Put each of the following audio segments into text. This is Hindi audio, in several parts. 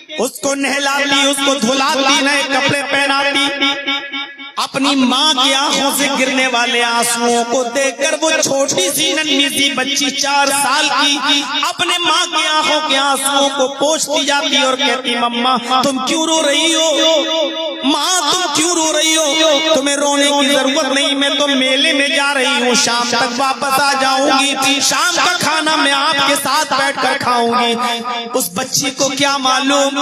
उसको नहलाती, उसको धुलाती, नए कपड़े पहनाती। अपनी माँ की आंखों से गिरने वाले आंसुओं को देखकर वो छोटी सी नन्ही सी बच्ची 4 साल की अपने माँ की आंखों के आंसुओं को पोंछती जाती और कहती, मम्मा तुम क्यों रो रही हो, माँ तुम क्यों रो रही हो, तुम्हें रोने की जरूरत नहीं, मैं तो मेले में जा रही हूँ, शाम तक वापस आ जाऊंगी, शाम का खाना मैं आपके साथ बैठकर खाऊंगी। उस बच्ची को क्या मालूम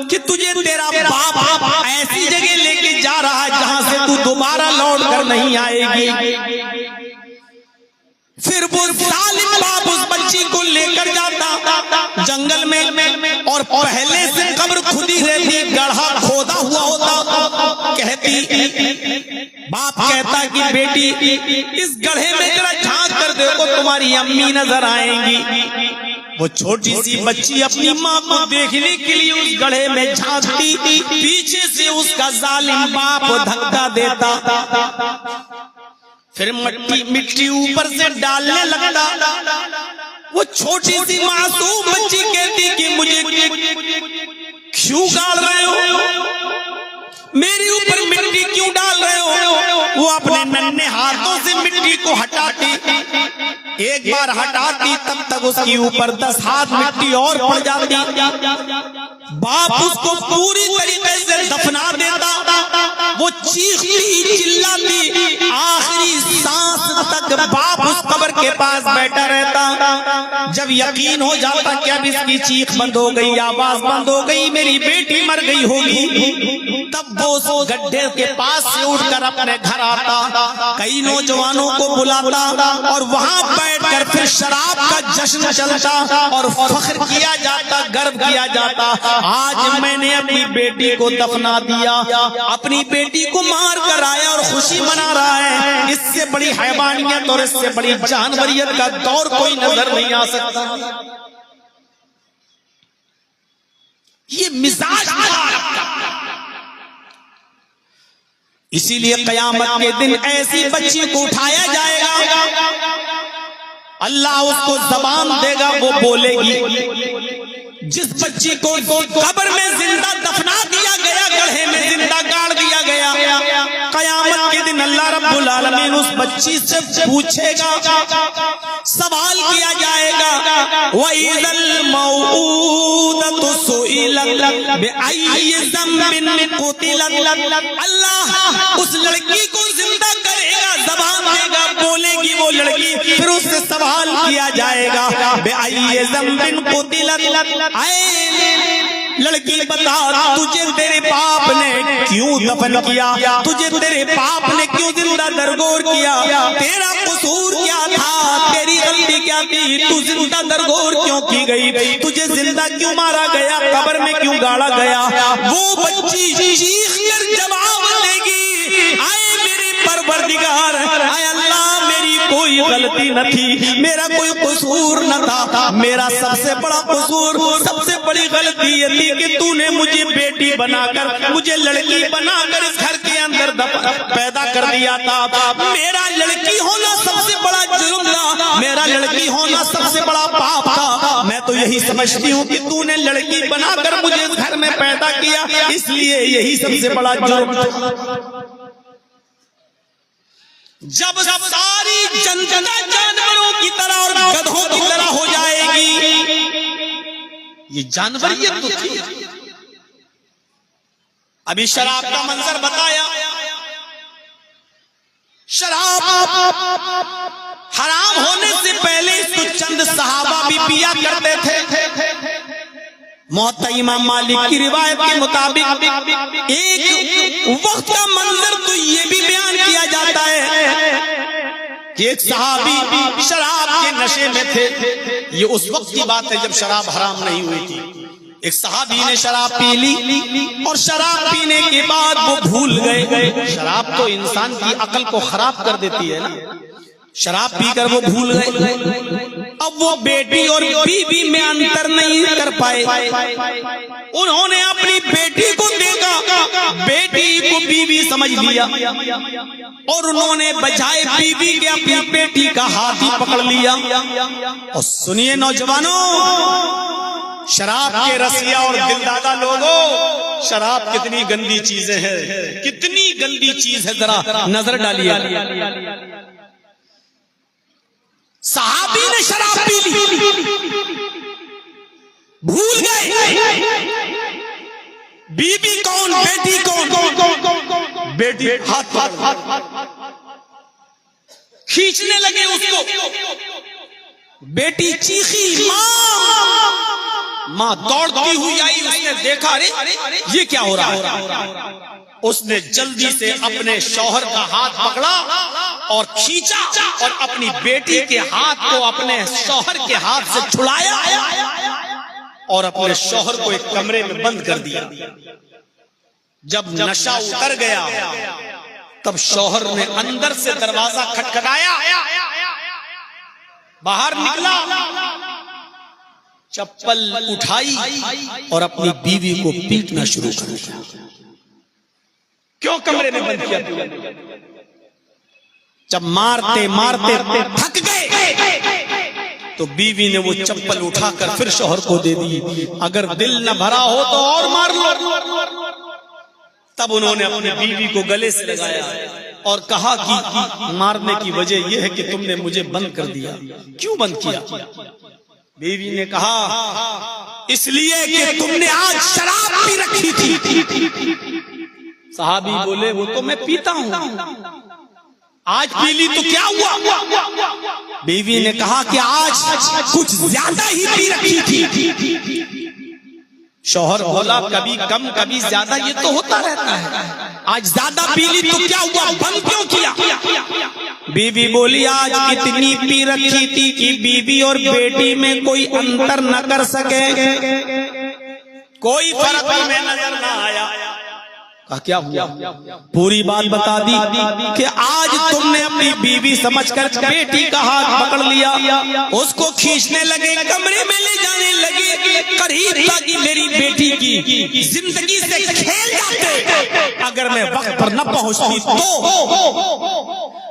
कि तुझे तेरा बाप ऐसी जगह लेके जा रहा है जहां से तू दोबारा लौट कर नहीं आएगी। फिर वो जालिम बाप उस बच्ची को लेकर जाता जंगल में और पहले से कब्र खुदी रहती, गड्ढा खोदा हुआ होता। कहती, बाप कहता कि बेटी इस गड्ढे में जरा झांक कर देखो, तुम्हारी अम्मी नजर आएंगी। वो छोटी सी बच्ची अपनी माँ को देखने के लिए उस गड्ढे में झांकती, पीछे से उसका जालिम बाप धक्का देता, फिर मिट्टी ऊपर से डालने लगता। वो छोटी सी मासूम बच्ची कहती कि मुझे क्यों डाल रहे हो, मेरे ऊपर मिट्टी क्यों डाल रहे हो। वो अपने नन्हे हाथों से मिट्टी को हटाती, एक बार हटाती तब तक उसके ऊपर 10 हाथ मिट्टी और पड़ जाती। बाप उसको पूरी तरीके से दफना देता। वो चीखती चिल्लाती, आखिरी सांस तक बाप उस कब्र के पास बैठा रहता। जब यकीन हो जाता कि अब इसकी चीख बंद हो गई, आवाज बंद हो गई, मेरी बेटी मर गई होगी, तब वो गड्ढे के पास से उठकर अपने घर आता, कई नौजवानों को बुलाता और वहां बैठकर फिर शराब का जश्न चलता और फख्र किया जाता, गर्व किया जाता, आज मैंने अपनी बेटी को दफना दिया, अपनी बेटी को मार कर आया और खुशी मना रहा है। इससे बड़ी हैवानियत और इससे बड़ी जानवरियत का दौर कोई नजर नहीं आ सकता। ये मिजाज इसीलिए कयामत के दिन ऐसी बच्ची को उठाया जाएगा, अल्लाह उसको जबान देगा, वो बोलेगी। जिस बच्ची को कब्र में जिंदा दफना दिया गया, गड्ढे में जिंदा गाड़ दिया गया, कयामत के दिन अल्लाह रब्बुल आलमीन उस बच्ची से पूछेगा, सवाल किया जाएगा, वइज़ल मौऊदतु सुइलत बिअय्यि ज़ंबिन क़ुतिलत। अल्लाह उस लड़की को जिंदा करेगा, ज़बान देगा, बोलेगी वो लड़की, फिर उससे सवाल किया जाएगा, बिअय्यि ज़ंबिन क़ुतिलत। लड़की बता, तुझे तेरे बाप ने क्यों दफन किया, तुझे तेरे बाप ने क्यों जिंदा दरगोर किया, तेरा कसूर क्या था, तेरी गलती क्या थी, तू जिंदा दरगोर क्यों की गई, तुझे जिंदा क्यों मारा गया, कब्र में क्यों गाड़ा गया। वो बच्ची चीख कर जवाब देगी, आए मेरे परवरदिगार, आए अल्लाह, मेरी कोई गलती न थी, मेरा कोई कसूर न था, मेरा सबसे बड़ा कसूर, सबसे बड़ी गलती ये थी कि तूने मुझे बेटी बनाकर, मुझे लड़की बनाकर इस घर के अंदर पैदा कर दिया था। मेरा लड़की होना सबसे बड़ा जुर्म था, मेरा लड़की होना सबसे बड़ा पाप था। मैं तो यही समझती हूँ कि तूने लड़की बनाकर मुझे इस घर में पैदा किया, इसलिए यही सबसे बड़ा जुर्म था। जब सारी जनता जानवरों की तरह और गधों की तरह हो जाएगी, ये जानवरियत तो थी। अभी शराब का मंजर बताया, शराब हराम होने से पहले इसको चंद सहाबा भी पिया करते थे। मुअत्ता इमाम मालिक की रिवायत के मुताबिक एक वक्त का मंजर तो ये भी बयान किया जाता है कि एक सहाबी शराब के नशे में थे। ये उस वक्त की बात है जब शराब हराम नहीं हुई थी। एक सहाबी ने शराब पी ली और शराब पीने के बाद वो भूल गए। शराब तो इंसान की अकल को खराब कर देती है ना। शराब पीकर वो भूल गए। अब वो बेटी और बीवी में अंतर नहीं कर पाए। उन्होंने अपनी बेटी को देखा, बेटी को बीवी समझ लिया और उन्होंने बजाय बीवी के अपनी बेटी का हाथ ही पकड़ लिया। और सुनिए नौजवानों, शराब के रसिया और दिलदादा लोगों, शराब कितनी गंदी चीजें हैं, कितनी गंदी चीज है, जरा नजर डालिए। सहाबी ने शराब पी ली, भूल गए बीबी कौन, बेटी कौन, बेटी हाथ खींचने लगे उसको, बेटी चीखी, माँ दौड़ती हुई आई, उसने देखा अरे ये क्या हो रहा है। उसने जल्दी से अपने शौहर का हाथ पकड़ा और खींचा और अपनी बेटी के हाथ को अपने शौहर के हाथ से छुड़ाया और अपने शौहर को एक कमरे में बंद कर दिया। जब नशा उतर गया तब शौहर ने अंदर से दरवाजा खटखटाया, बाहर निकला, चप्पल उठाई और अपनी बीवी को पीटना शुरू कर दिया। क्यों कमरे में बंद किया? जब मारते मारते थक गए तो बीवी ने वो चप्पल उठाकर फिर शौहर को दे दी। अगर दिल न भरा हो तो और मार लो। तब उन्होंने अपनी बीवी को गले से लगाया और कहा कि मारने की वजह यह है कि तुमने मुझे बंद कर दिया। क्यों बंद किया? बीवी ने कहा इसलिए कि तुमने आज शराब पी रखी थी। सहाबी बोले वो तो मैं पीता हूं, आज पी ली तो क्या हुआ? बीवी ने कहा कि आज कुछ ज्यादा ही पी रखी थी। शौहर बोला कभी कम कभी ज्यादा, ये तो होता रहता है, आज ज्यादा पी ली तो क्या हुआ, बंद क्यों किया? बीवी बोली आज इतनी पी रखी थी कि बीवी और बेटी में कोई अंतर न कर सके, कोई फर्क में नजर न आया। क्या हुआ? पूरी बात बता दी कि आज तुमने अपनी बीवी समझकर बेटी का हाथ पकड़ लिया, उसको खींचने लगे, कमरे में ले जाने लगे, करीब था कि मेरी बेटी की जिंदगी से खेल जाते। अगर मैं वक्त पर न पहुंचती तो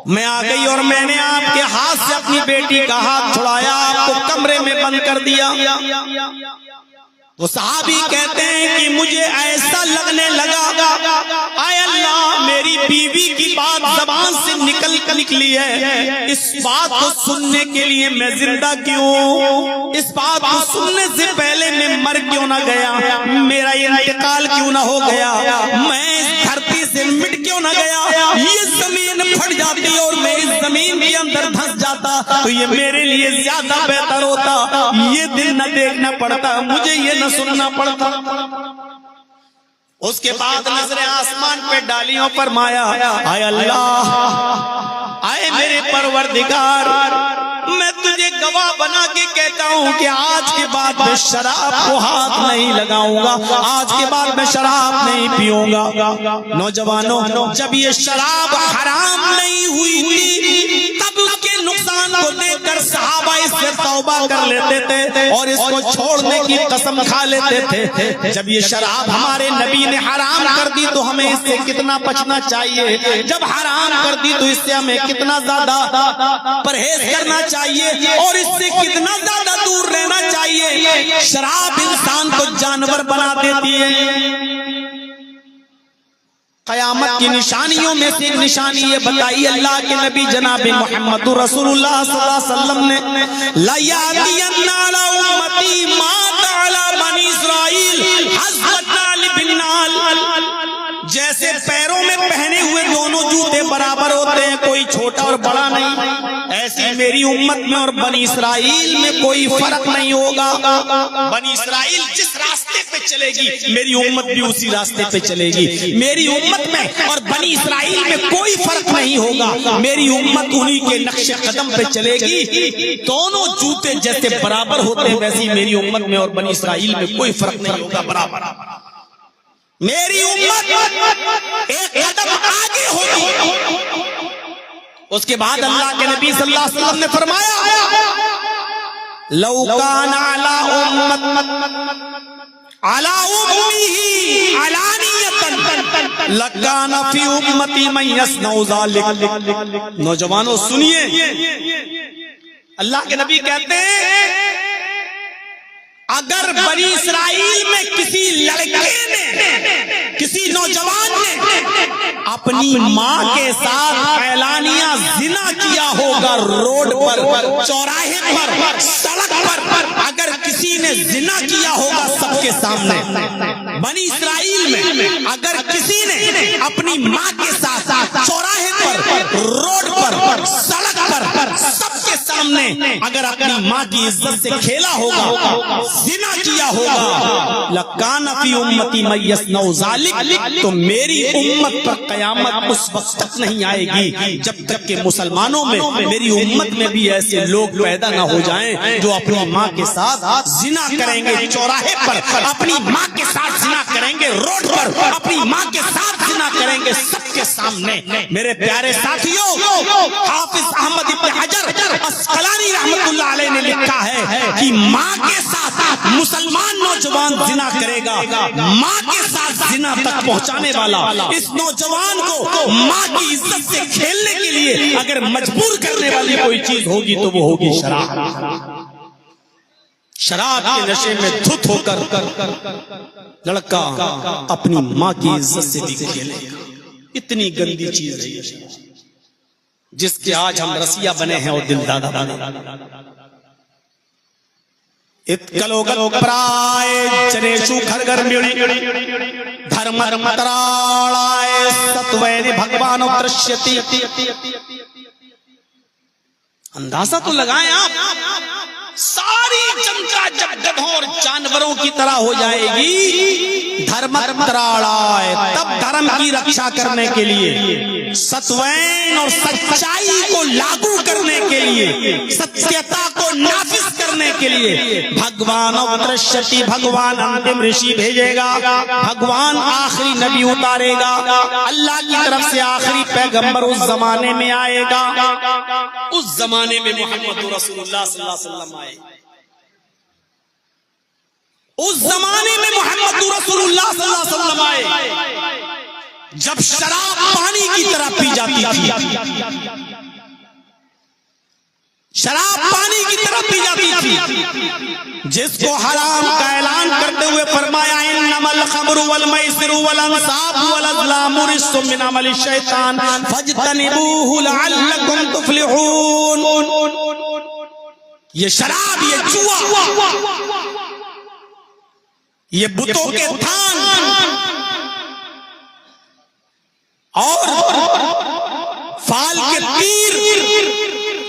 मैं आ गई और मैंने आपके हाथ से अपनी बेटी का हाथ छुड़ाया, आपको कमरे में बंद कर दिया। वो सहाबी कहते हैं कि मुझे ऐसा लगने लगा आय अल्लाह, मेरी बीवी की बात जबान से निकली है, इस बात को सुनने के लिए मैं जिंदा क्यों, इस बात को सुनने से पहले मैं मर क्यों ना गया, मेरा इंतकाल क्यों ना हो गया, मैं इस धरती से मिट क्यों ना गया, ये जमीन फट जाती और मैं इस जमीन के अंदर धंस जाता तो ये मेरे लिए ज्यादा बेहतर होता, ये दिन न देखना पड़ता, मुझे ये न सुनना पड़ता। उसके बाद नजरें आसमान पे डालियों पर माया, आय अल्लाह, आए मेरे परवरदिगार, मैं तुझे गवाह बना के कहता हूँ कि आज के बाद मैं शराब को हाथ नहीं लगाऊंगा, आज के बाद मैं शराब नहीं पीऊंगा। नौजवानों, जब ये शराब हराम नहीं हुई थी तब उसके नुकसान को देखकर सहाबा इससे तौबा कर लेते थे और इसको छोड़ने की कसम खा लेते थे। जब ये शराब हमारे नबी ने हराम कर दी तो हमें इससे कितना बचना चाहिए, जब हराम कर दी तो इससे हमें कितना ज्यादा परहेज करना चाहिए और इससे कितना ज्यादा दूर रहना चाहिए। शराब इंसान को जानवर बना देती है। क़यामत की निशानियों में से एक निशानी ये बताई अल्लाह के नबी जनाब मोहम्मद रसूलुल्लाह सल्लल्लाहु अलैहि वसल्लम ने, ला यातियन्ना अला उम्मती मा तअला बनी इस्राईल हज़रत बिन नाल, जैसे पैरों में पहने हुए दोनों जूते बराबर होते हैं, कोई छोटा और बड़ा नहीं, ऐसी मेरी उम्मत में और बनी इस्राईल में कोई फर्क नहीं होगा। बनी इस्राईल जिस रास्ते पे चलेगी मेरी उम्मत भी उसी रास्ते पे चलेगी, मेरी उम्मत में और बनी इस्राईल में कोई फर्क नहीं होगा, मेरी उम्मत उन्हीं के नक्शे कदम पे चलेगी। दोनों जूते जैसे बराबर होते हैं वैसी मेरी उम्मत में और बनी इस्राईल में कोई फर्क नहीं होगा, बराबर। मेरी उम्मत एक कदम आगे होगी। उसके बाद अल्लाह के नबी सल्लल्लाहु अलैहि वसल्लम ने फरमाया, लौ कान अला उम्मिही अलानियतन लकान फी उम्मती मन यसनउ ज़ालिक। नौजवानों सुनिए, अल्लाह के नबी कहते हैं अगर बनी इसराइल में किसी लड़के ने, किसी नौजवान ने अपनी माँ के साथ ऐलानिया जिना किया होगा, रोड पर, चौराहे पर, सड़क पर, अगर किसी ने जिना किया होगा सबके सामने, बनी इसराइल में अगर किसी ने अपनी माँ के साथ चौराहे पर, रोड पर, सड़क पर, सबके सामने अगर अपनी माँ की इज्जत से खेला होगा, जिना किया होगा, लकाना फी उम्मती मय्यस्नौ ज़ालिक, तो मेरी उम्मत पर कयामत उस वक्त तक नहीं आएगी जब तक कि मुसलमानों में, मेरी उम्मत में भी ऐसे लोग पैदा ना हो जाएं जो अपनी माँ के साथ जिना करेंगे, चौराहे पर अपनी माँ के साथ जिना करेंगे, रोड पर अपनी माँ के साथ जिना करेंगे, सबके सामने। मेरे प्यारे साथियों, हाफिज अहमद इब्न हजर अस्कलानी रहमतुल्लाह अलैह ने लिखा है कि माँ के साथ मुसलमान नौजवान जिना करेगा, माँ के साथ जिना तक पहुंचाने वाला इस नौजवान को माँ की इज्जत से खेलने के लिए अगर मजबूर करने वाली कोई चीज होगी तो वो होगी शराब। शराब के नशे में धुत होकर लड़का अपनी माँ की इज्जत से भी खेलेगा। इतनी गंदी चीज है जिसके आज हम रसिया बने हैं और दिल दादा बने। इत्कलोकप्राय जनेषु खरगर मिळी धर्मतराळाय सत्वैनि भगवान दृश्यति। अंदाजा तो लगाएं आप, सारी जनता जब गधों और जानवरों की तरह हो जाएगी, धर्मतराळाय, तब धर्म की रक्षा करने के लिए, सत्वैन और सच्चाई को लागू करने के लिए, सत्यता को नाफिज करने के लिए भगवान दृश्यति, भगवान अंतिम ऋषि भेजेगा, भगवान आखिरी नबी उतारेगा, अल्लाह की तरफ से आखिरी पैगंबर उस जमाने में आएगा। उस जमाने में मोहम्मद रसूलुल्लाह सल्लल्लाहु अलैहि वसल्लम आए। उस जमाने में मोहम्मद रसूलुल्लाह सल्लल्लाहु अलैहि वसल्लम आए जब शराब पानी की तरह पी जाती थी, शराब पानी की तरह पी जाती थी, जिसको हराम का ऐलान करते हुए फरमाया इन्नमल खमरु वल मैसिरु वल अंसाबु वल अज़लामु रिज्सुम मिन अमलि शैतान फज्तनिबूहु लअल्लकुम तुफ्लिहून। ये शराब, ये जुआ, ये बुतों के थान और फाल के तीर,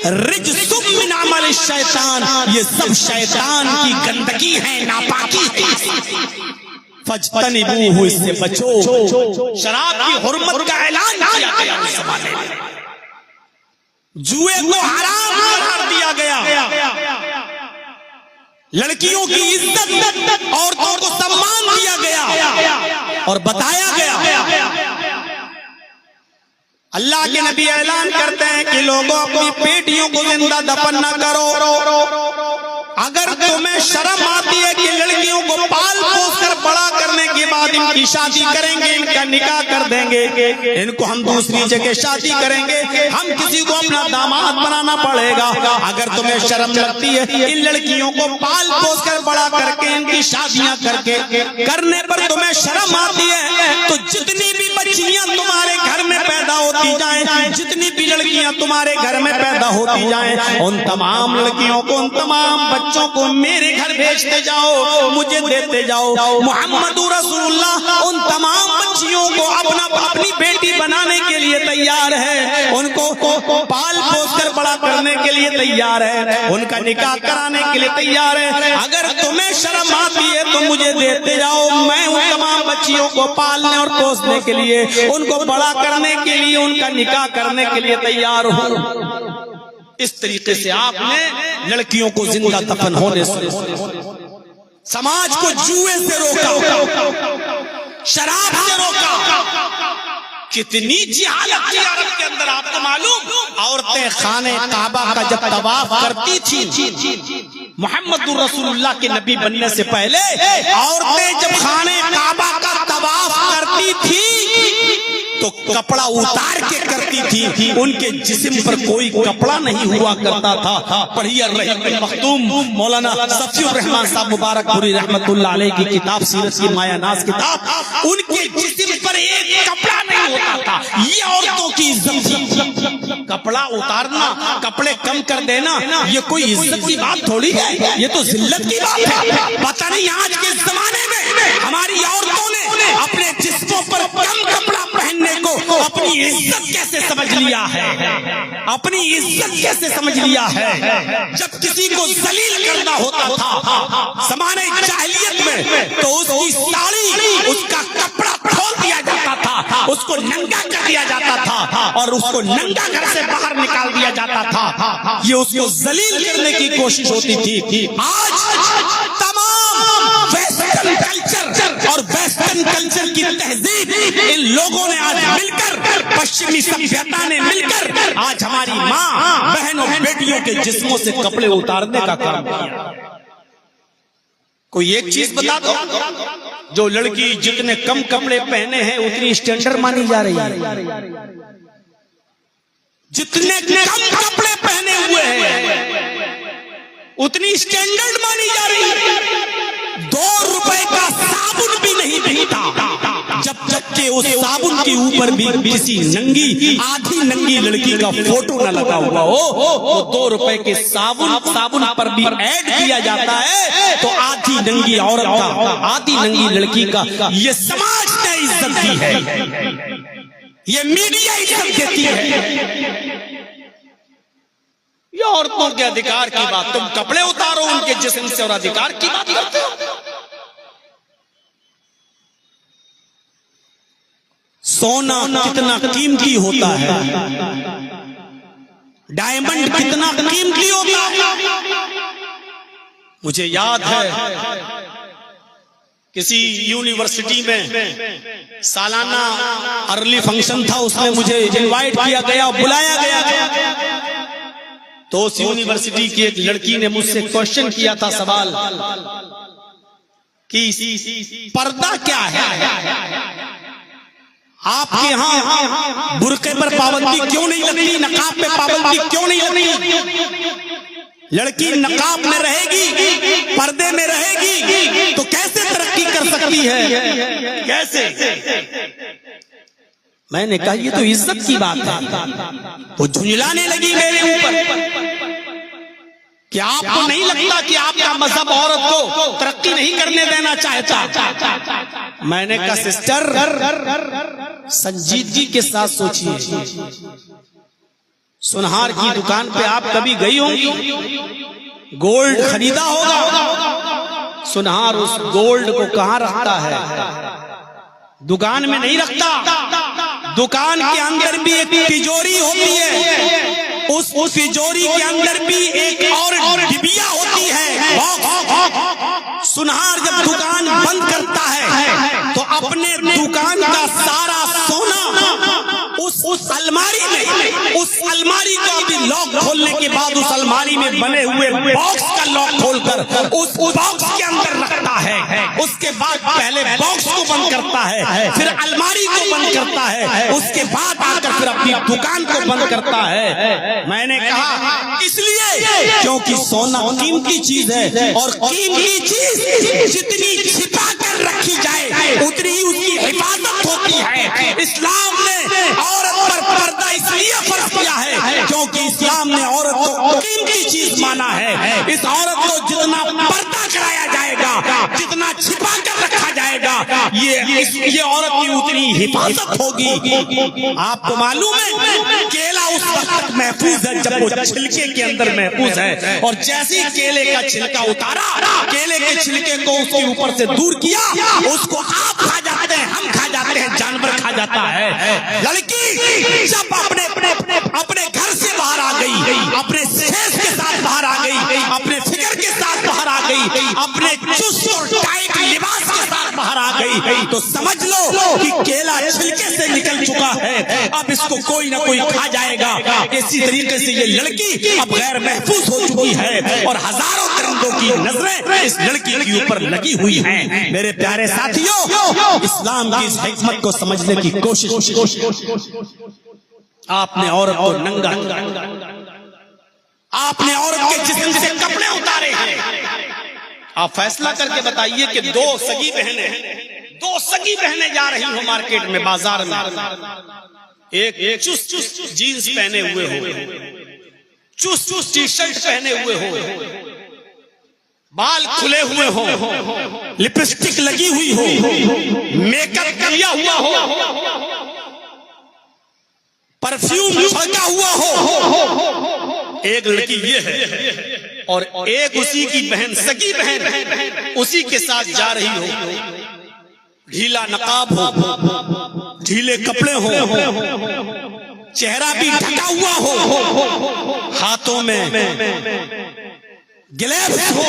रिज्सुम मिन अमलि शैतान, ये सब शैतान की गंदगी है, नापाकी है। फज्तनिबूहु, इससे बचो। शराब की हुर्मत का ऐलान किया गया उस जमाने में, जुए को हराम करार दिया गया, लड़कियों की इज्जत, औरतों को सम्मान दिया गया और बताया गया। अल्लाह के नबी ऐलान करते हैं कि लोगों अपनी बेटियों को जिंदा दफन न करो। अगर तुम्हें शर्म आती है कि लड़कियों को पाल पोस कर बड़ा करने के बाद इनकी शादी करेंगे, इनका निकाह कर देंगे, इनको हम दूसरी जगह शादी करेंगे, हम किसी को अपना दामाद बनाना पड़ेगा, अगर तुम्हें शर्म लगती है इन लड़कियों को पाल पोस कर बड़ा करके इनकी शादियां करके करने पर तुम्हें शर्म आती है, तो जितनी भी बच्चियां तुम्हारे घर में पैदा होती जाएं, जितनी भी लड़कियां तुम्हारे घर में पैदा होती जाएं, उन तमाम लड़कियों को, उन तमाम बच्चों को मेरे घर भेजते जाओ, मुझे देते जाओ। मोहम्मद रसूलुल्लाह उन तमाम बच्चियों को अपनी बेटी बनाने के लिए तैयार है, उनको पाल पोस कर बड़ा करने के लिए तैयार है, उनका निकाह कराने के लिए तैयार है। अगर तुम्हें शर्म आती है तो मुझे देते जाओ, मैं उन तमाम बच्चियों को पालने और पोसने के लिए, उनको बड़ा करने के लिए, उनका निकाह करने के लिए तैयार हूं। इस तरीके से आपने लड़कियों को जिंदा दफन होने से, समाज को जुए से रोका, शराब से रोका। कितनी जिहालत थी अरब के अंदर, आपको मालूम? औरतें खाने काबा का जब तवाफ करती थी, मोहम्मद रसूलुल्लाह के नबी बनने से पहले औरतें जब खाने काबा का तवाफ करती थी तो कपड़ा उतार के करती थी, उनके जिस्म पर कोई कपड़ा नहीं हुआ करता था। पढ़िए रहीम मखदूम मौलाना सफीउर रहमान साहब मुबारकपुरी रहमतुल्लाह अलैह की किताब सीरत की मायानाज किताब, उनके जिस्म पर एक कपड़ा नहीं होता था। ये औरतों की इज्जत थी। कपड़ा उतारना, कपड़े कम कर देना, ये कोई इज्जत की बात थोड़ी है, ये तो जिल्लत की बात है। पता नहीं आज के जमाने में हमारी औरतों ने अपने जिस्मों पर कम कपड़ा पहनने को अपनी इज्जत कैसे समझ लिया है, अपनी इज्जत कैसे समझ लिया है। जब किसी को जलील करना होता था ज़माने जाहिलियत में, तो उसकी साड़ी, उसका कपड़ा खोल दिया जाता था, उसको नंगा कर दिया जाता था और उसको नंगा घर से बाहर निकाल दिया जाता था। ये उसको जलील करने की कोशिश होती थी। आज तमाम वेस्टर्न कल्चर और वेस्टर्न कल्चर की तहजीब, इन लोगों ने आज मिलकर, पश्चिमी सभ्यता ने मिलकर आज हमारी माँ बहनों बेटियों के जिस्मों से कपड़े उतारने का काम किया। कोई एक चीज बता दो, जो लड़की जितने कम कपड़े पहने हैं उतनी स्टैंडर्ड मानी जा रही है। जितने कम कपड़े पहने हुए हैं उतनी स्टैंडर्ड मानी जा रही है। 2 रुपए का साबुन भी नहीं बिकता जब के उस साबुन के ऊपर भी किसी नंगी, आधी नंगी लड़की का फोटो न लगा हुआ हो। वो 2 रुपए के साबुन पर भी ऐड किया जाता है, तो आधी नंगी औरत का, आधी नंगी लड़की का ये समाज ने इज्जत दी है, ये मीडिया इज्जत देती है। ये औरतों के अधिकार की बात, तुम कपड़े उतारो उनके जिस्म से और अधिकार की बात करते हो। सोना कितना कीमती होता है, डायमंड कितना कीमती होता है। मुझे याद है किसी यूनिवर्सिटी में सालाना अर्ली फंक्शन था, उसमें मुझे इनवाइट किया गया, बुलाया गया। तो उस यूनिवर्सिटी की एक लड़की ने मुझसे क्वेश्चन किया था, सवाल कि पर्दा क्या है, आपके यहाँ बुर्के पर पाबंदी क्यों नहीं लगती, नकाब पे पाबंदी क्यों नहीं होती। लड़की नकाब में रहेगी, पर्दे में रहेगी तो कैसे तरक्की कर सकती है, कैसे। मैंने कहा ये तो इज्जत की बात है। वो झुंझलाने लगी मेरे ऊपर कि आपको नहीं लगता कि आपका मजहब औरत को तरक्की नहीं करने देना चाहता। मैंने कहा सिस्टर, संजीदगी के साथ सोचिए। सुनहार की दुकान पे आप कभी गई होंगी, गोल्ड खरीदा होगा। सुनहार उस गोल्ड को कहाँ रखता है, दुकान में नहीं रखता। दुकान के अंदर भी एक तिजोरी होती है, उस तिजोरी के अंदर भी एक और डिबिया होती है। सुनहार जब दुकान बंद करता है तो अपने दुकान का सारा सोना उस अलमारी में, उस अलमारी का भी लॉक खोलने के बाद उस अलमारी में बने हुए बॉक्स का लॉक खोलकर उस बॉक्स के अंदर रखता है। उसके बाद पहले बॉक्स को बंद करता है, फिर अलमारी को बंद करता है, उसके बाद आकर फिर अपनी दुकान को बंद करता है। मैंने कहा इसलिए क्योंकि सोना कीमती चीज है और कीमती चीज जितनी छिपा कर रखी जाए उतनी ही उसकी हिफाजत होती है। इस्लाम ने औरत पर पर्दा इसलिए फर्ज किया है क्योंकि इस्लाम ने औरत को कीमती चीज माना है। इस औरत को जितना पर्दा कराया जाएगा, जितना छिपा कर रखा जाएगा, ये औरत की उतनी हिफाजत होगी। आपको मालूम है केला उस वक्त महफूज है जब वो छिलके के अंदर महफूज है, और जैसे ही केले का छिलका उतारा, केले के छिलके को उसके ऊपर से दूर किया, उसको आप खा जाते हैं, हम खा जाते हैं, जानवर खा जाता है। लड़की जब अपने घर से बाहर आ गई, अपने सेहत के साथ बाहर आ गई, अपने फिक्र के साथ बाहर आ गई, अपने चुस्त और टाइट लिबास के साथ बाहर आ गई, गई तो समझ लो कि केला छिलके से निकल चुका है, अब इसको कोई ना कोई खा जाएगा। इसी तरीके से ये लड़की अब गैर महफूज हो चुकी है और हजारों दरिंदों की नजरें इस लड़की के ऊपर लगी हुई हैं। मेरे प्यारे साथियों, इस्लाम की इस हिकमत को समझने की कोशिश। आपने औरत को नंगा, आपने औरत के जिस्म से कपड़े उतारे हैं। आप फैसला करके बताइए कि दो सगी बहनें जा रही हो मार्केट में, बाजार में, एक चुस्त जीन्स पहने हुए हो, चुस्त टी शर्ट पहने हुए हो, बाल खुले हुए हो, लिपस्टिक लगी हुई हो, मेकअप किया हुआ हो, परफ्यूम छिड़का हुआ हो। एक लड़की ये है और एक उसी की बहन, सगी बहन उसी के साथ जा रही हो, ढीला नकाब हो, ढीले कपड़े हो, चेहरा भी ढका हुआ हो, हाथों में ग्लव्स हो,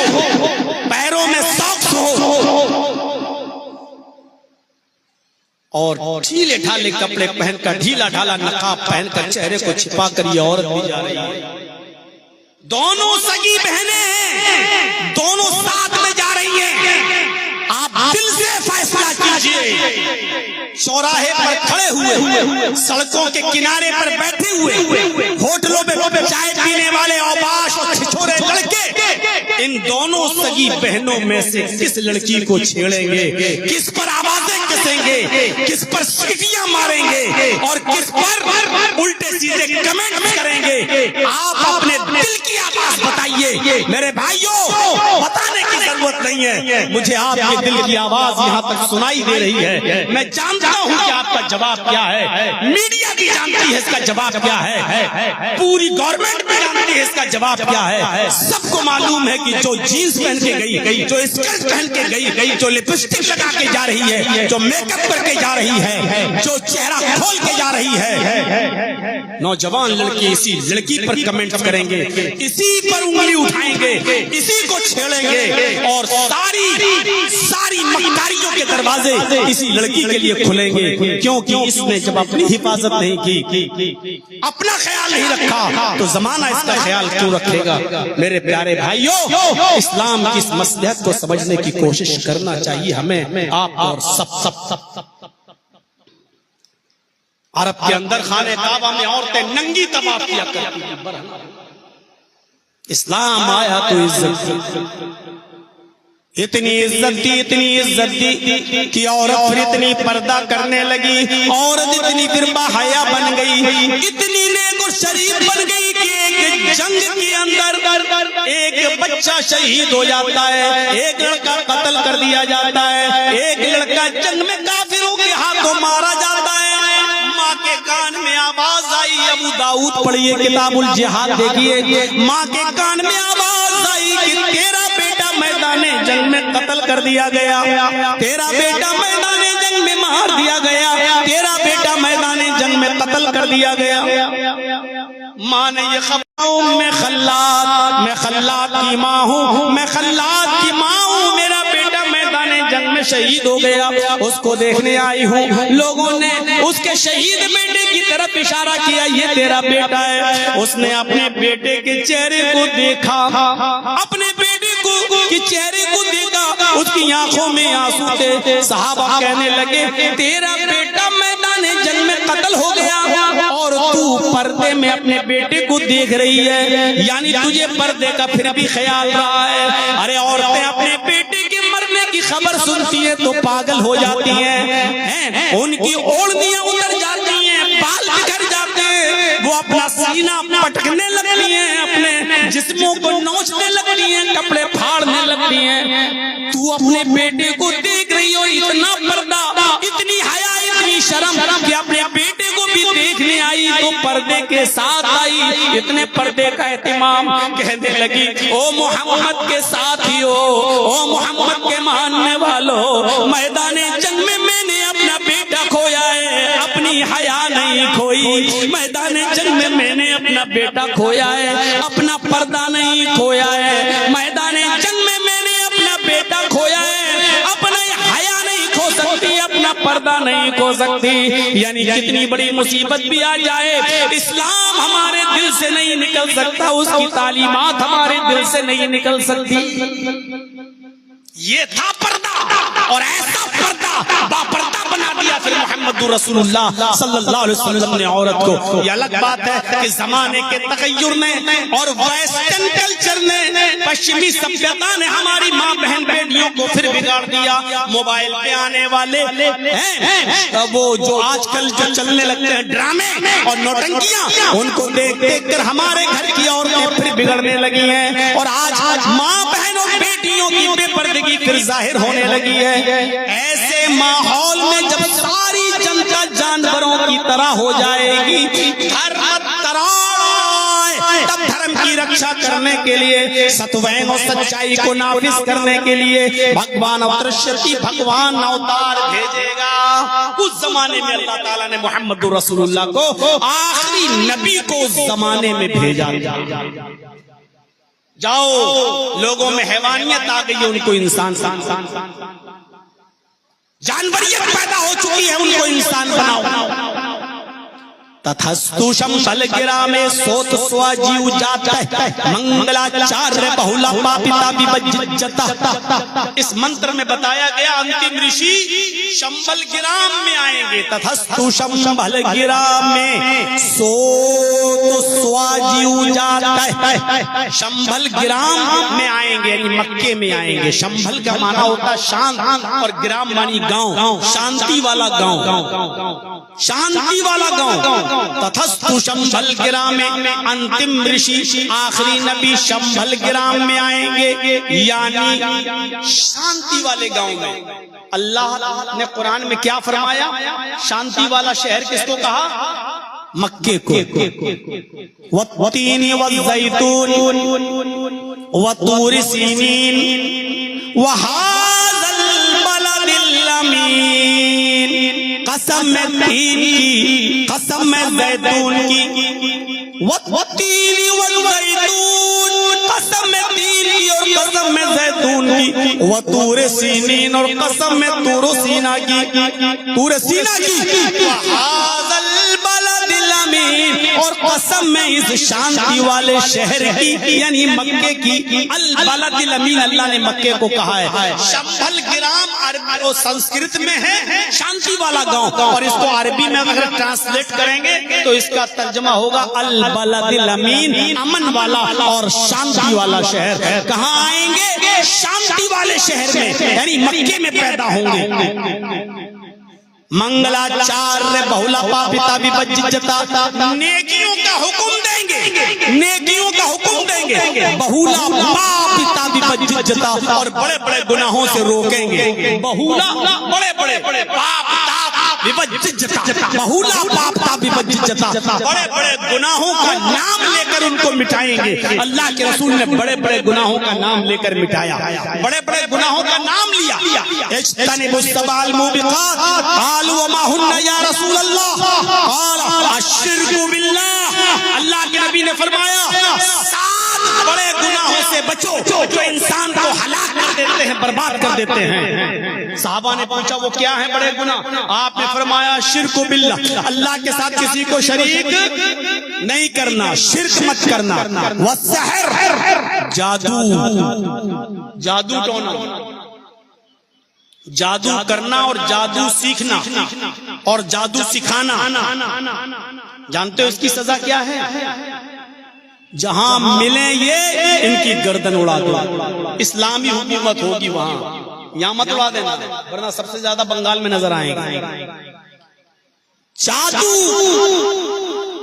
पैरों में सॉक्स हो और ढीले ढाले कपड़े पहनकर, ढीला ढाला नकाब पहनकर, चेहरे को छिपाकर ये औरत भी जा रही है। दोनों सगी बहनें हैं, दोनों साथ में जा रही हैं। आप दिल से फैसला कीजिए। चौराहे पर खड़े हुए, सड़कों के किनारे पर बैठे हुए, होटलों में चाय पीने वाले औबाश और छिछोरे लड़के, इन दोनों सगी बहनों में से किस लड़की को छेड़ेंगे, किस पर आवाजें कसेंगे, किस पर सीटियां मारेंगे और किस पर उल्टे सीधे कमेंट करेंगे? आप अपने दिल की आवाज बताइए। मेरे भाइयों, बताने की जरूरत नहीं है, मुझे आपके दिल की आवाज यहाँ तक सुनाई दे रही है। मैं जानता हूँ कि आपका जवाब क्या है, मीडिया भी जानती है इसका जवाब क्या है, पूरी गवर्नमेंट भी जानती है इसका जवाब क्या है। सबको मालूम है कि जो जीन्स पहन के गई, जो स्कर्ट पहन के गई, जो लिपस्टिक लगा के जा रही है, जो मेकअप करके जा रही है, जो चेहरा खोल के जा रही है, नौजवान लड़के इसी लड़की पर कमेंट करेंगे, इसी पर उंगली उठाएंगे, इसी को छेड़ेंगे और सारी मक्कारियों के दरवाजे इसी लड़की के लिए खुलेंगे। क्योंकि इसने जब अपनी हिफाजत नहीं की, अपना ख्याल नहीं रखा, तो जमाना इसका ख्याल क्यों रखेगा? मेरे प्यारे भाइयों, इस्लाम की इस मसलहत को समझने की कोशिश करना चाहिए हमें, आप और सब। अरब के अंदर खाने काबा में औरतें नंगी तवाफ किया करती थी। इस्लाम आया तो इतनी इज्जत दी कि औरत फिर इतनी पर्दा करने लगी, औरत इतनी फिर बाहया बन गई, इतनी नेक और शरीफ बन गई कि एक जंग के अंदर एक बच्चा शहीद हो जाता है, एक लड़का कत्ल कर दिया जाता है, एक लड़का जंग में काफिरों के हाथों मारा जाता है। माँ के कान में आवाज आई, अबू दाऊद पढ़िए किताबुल जिहाद देखिए, माँ के कान में आवाज आई कि तेरा बेटा मैदाने जंग में कत्ल कर दिया गया, तेरा बेटा मैदाने जंग में मार दिया गया, तेरा बेटा मैदाने जंग में कत्ल कर दिया गया। माँ ने ये खबर, मैं खल्लाद की माँ हूँ, मैं खल्लाद की माँ हूँ, मेरा बेटा मैदाने जंग में शहीद हो गया, उसको देखने आई हूँ। लोगों ने उसके शहीद बेटे की तरफ इशारा किया, ये तेरा बेटा है। उसने अपने बेटे के चेहरे को देखा, अपने बेटे के चेहरे को देखा, उसकी आंखों में आंसू थे। सहाबा कहने लगे, तेरा बेटा मैदाने जंग में कत्ल हो गया और तू पर्दे में अपने बेटे को देख रही है, यानी तुझे पर्दे का फिर भी ख्याल रहा है। अरे औरतें अपने बेटे के मरने की खबर सुनती है तो पागल हो जाती हैं, उनकी ओढ़नियां उतर जाती हैं, बाल बिखर जाते हैं, वो अपना सीना पटकने लगती हैं, अपने जिस्मों को नोचने लगती हैं, कपड़े फाड़ने लगती हैं। तू अपने बेटे को देख रही हो, इतना पर्दा, इतनी हया, इतनी शर्म कि अपने बेटे को भी देखने आई तो पर्दे के साथ आई, इतने पर्दे का एहतिमाम। कहने लगी, ओ मोहम्मद के साथियों, ओ मोहम्मद के मानने वालों, मैदाने जंग में मैंने अपना बेटा खोया है, अपनी हया नहीं खोई। मैदाने जंग में मैंने अपना बेटा खोया है, अपना पर्दा नहीं खोया है। मैदाने जंग में मैंने अपना बेटा खोया है, अपना हया नहीं खो सकती। पर्दा नहीं खो सकती। यानी कितनी बड़ी मुसीबत भी आ जाए, इस्लाम हमारे दिल से नहीं निकल सकता, उसकी तालीमात हमारे दिल से नहीं निकल सकती। ये था पर्दा, और ऐसा पर्दा बापर्दा बना दिया फिर मोहम्मद रसूलुल्लाह सल्लल्लाहु अलैहि वसल्लम ने औरत को। ये अलग बात है कि जमाने के तगय्युर ने और वेस्टर्न कल्चर ने, पश्चिमी सभ्यता ने हमारी माँ बहन बेटियों को फिर बिगाड़ दिया। मोबाइल पे आने वाले हैं वो जो आजकल जो चलने लगते हैं ड्रामे और नौटंकियां, उनको देख देख कर हमारे घर की औरतें फिर बिगड़ने लगी हैं। और आज माँ बहन और बेटियों की बेपर्दगी फिर जाहिर होने लगी है। ऐसे माहौल में जब सारी जनता जानवरों की तरह हो जाएगी, धर्म तराए, तब धर्म की रक्षा करने के लिए, सत्वैन और सच्चाई को नाफिज करने के लिए भगवान अवतरश्यति, भगवान अवतार भेजेगा। उस जमाने में अल्लाह ताला ने मोहम्मद रसूलुल्लाह को आखिरी नबी को उस जमाने में भेजा। जाओ, लोगों में हैवानियत आ गई है, उनको इंसान जानवरियत पैदा हो चुकी है, उनको इंसान बनाओ। तथस्तु शंभल गिरा में सोत स्वा जीव जाता है, मंगलाचार्य बहुला पापिता विभज्जता। इस मंत्र में बताया गया अंतिम ऋषि शंभल गिराम में आएंगे। तथस्तु शंभल गिरा में सोत स्वा जीव जाता है, शंभल गिराम में आएंगे, यानी मक्के में आएंगे। शंभल का माना होता है शांत, और गिराम मानी गांव, शांति वाला गांव, शांति वाला गांव। तथस्तु शंभल गिराम में, अंतिम ऋषि आखिरी नबी शंभल गिराम में आएंगे, यानी शांति वाले गांव में। अल्लाह ने कुरान में क्या फरमाया? शांति वाला शहर किसको कहा? मक्के को। वत्तीन वज़्ज़ैतून वतूर सीनीन वहाज़ल बलदिल अमीन। कसम में तीन की, कसम में ज़ैतून की, वत्तीन वज़्ज़ैतून, कसम में तीन की और कसम में ज़ैतून की, वतूर सीनीन और कसम में तूर सीना की, तूर सीना की, वहाज़ल बलदिल अमीन, और कसम में इस शांति वाले शहर की, यानी मक्के की। अल बलदिल अमीन अल्लाह ने मक्के को कहा है। शंभल गिराम अरबी और संस्कृत में है शांति वाला गांव, और इसको अरबी में अगर ट्रांसलेट करेंगे तो इसका तर्जमा होगा अल बलदिल अमीन, अमन वाला और शांति वाला शहर। कहाँ आएंगे? शांति वाले शहर में, यानी मक्के में पैदा होंगे। मंगलाचार्य बहुला पापिता विभज्जता, नेकियों का हुक्म देंगे, नेकियों का हुक्म देंगे, बहुला पापिता विभज्जता, और बड़े बड़े गुनाहों से रोकेंगे। बहुला बड़े बड़े पाप विभज्जता, बहुला पापता विभज्जता, बड़े बड़े गुनाहों का नाम लेकर उनको मिटाएंगे। अल्लाह के रसूल ने बड़े बड़े गुनाहों का नाम लेकर मिटाया, बड़े बड़े गुनाहों का नाम लिया। इज्तनिबुस सबाल मुबिकात, क़ालू वमा हुन्ना या रसूल अल्लाह, क़ाल अश्शिर्कु बिल्लाह। अल्लाह के नबी ने फरमाया 7 बड़े गुनाहों से बचो जो इंसान को हलाक कर देते हैं, बर्बाद कर देते हैं। साहबा ने पूछा वो क्या है बड़े गुनाह? आपने फरमाया शिर्क बिल्लाह, अल्लाह के साथ किसी को शरीक नहीं करना, शिर्क मत करना। वस्सहर, जादू, जादू टोना, जादू करना और जादू सीखना और जादू सिखाना। जानते हो इसकी सजा क्या है? जहां मिले ये इनकी गर्दन उड़ा दो। इस्लामी हुकूमत होगी वहां, यहाँ मत उड़ा देना, वरना सबसे ज्यादा बंगाल में नजर आएगा। जादू,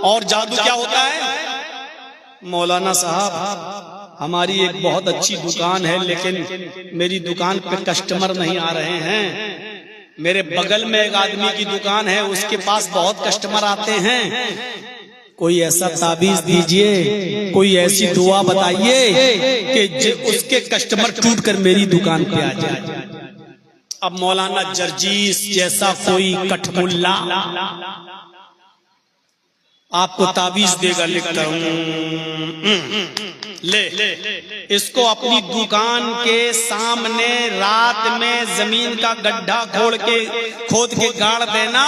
और जादू क्या होता है? मौलाना साहब हमारी एक बहुत अच्छी दुकान है, लेकिन मेरी दुकान पे कस्टमर नहीं आ रहे हैं। मेरे बगल में एक आदमी की दुकान है, उसके पास बहुत कस्टमर आते हैं। कोई ऐसा ताबीज दीजिए, कोई ऐसी दुआ बताइए कि उसके कस्टमर टूट कर मेरी दुकान पे आ जाए। अब मौलाना जर्जीस जैसा कोई कठमुल्ला आपको ताबीज देगा लिखकर, ले इसको अपनी दुकान के सामने रात में जमीन का गड्ढा खोद के गाड़ देना।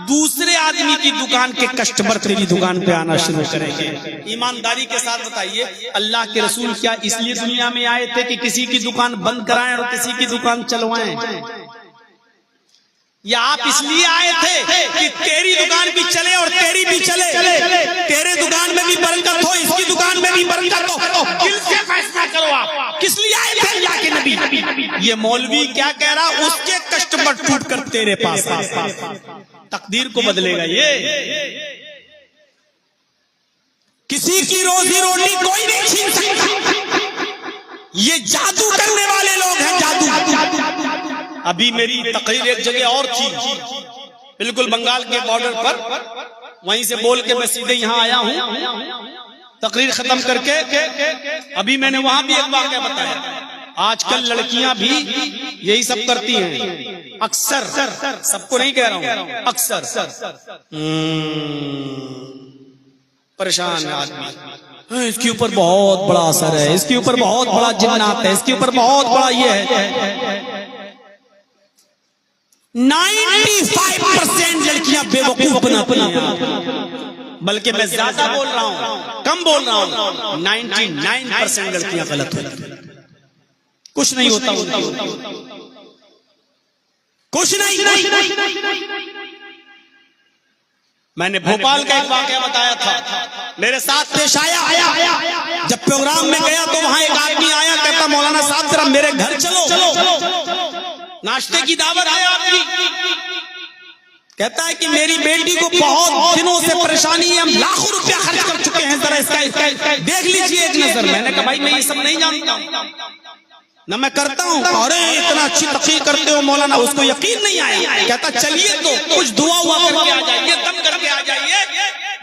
दूसरे आदमी की दुकान के कस्टमर तेरी दुकान पे आना शुरू करेंगे। ईमानदारी के साथ बताइए, अल्लाह के रसूल क्या इसलिए दुनिया में आए थे कि किसी की दुकान बंद कराएं और किसी की दुकान चलवाएं? या आप इसलिए आए थे कि तेरी दुकान भी चले और तेरी भी चले, तेरे दुकान में भी बरकत हो, इसकी दुकान में भी बरकत हो? दिल से फैसला करो आप किस लिए आए थे अल्लाह के नबी। ये मौलवी क्या कह रहा, उसके कस्टमर टूट कर तेरे पास तकदीर को बदलेगा। ये किसी की रोजी रोटी कोई नहीं छीन सकता। ये जादू करने वाले लोग हैं, जादू। अभी मेरी तकरीर एक जगह और थी, बिल्कुल बंगाल के बॉर्डर पर, वहीं से बोल के मैं सीधे यहाँ आया हूँ तकरीर खत्म करके। अभी मैंने वहां भी एक वाकया बताया। आजकल लड़कियां भी यही सब करती हैं, अक्सर, सबको नहीं कह रहा हूं, अक्सर। परेशान आदमी, इसके ऊपर बहुत बड़ा असर है, इसके ऊपर बहुत बड़ा जिन्नात है, इसके ऊपर बहुत बड़ा ये है। 95% लड़कियां बेवकूफ बनाती हैं, बल्कि मैं ज्यादा बोल रहा हूं, कम बोल रहा हूं, 99% लड़कियां गलत होती हैं। कुछ नहीं होता, कुछ नहीं। मैंने भोपाल का एक वाकया बताया था, मेरे साथ पेश आया। जब प्रोग्राम में गया तो वहां एक आदमी आया, कहता मौलाना साहब जरा मेरे घर चलो, नाश्ते की दावत है आपकी। कहता है कि मेरी बेटी को बहुत दिनों से परेशानी है, हम लाखों रुपया खर्च कर चुके हैं, जरा इसका देख लीजिए एक नजर। मैंने कहा भाई मैं ये सब नहीं जानता ना, मैं करता हूँ। अरे इतना अच्छी तकरीर करते हो मौलाना, उसको यकीन नहीं आया। कहता चलिए तो कुछ दुआ करके आ जाइए, दम करके आ जाइए।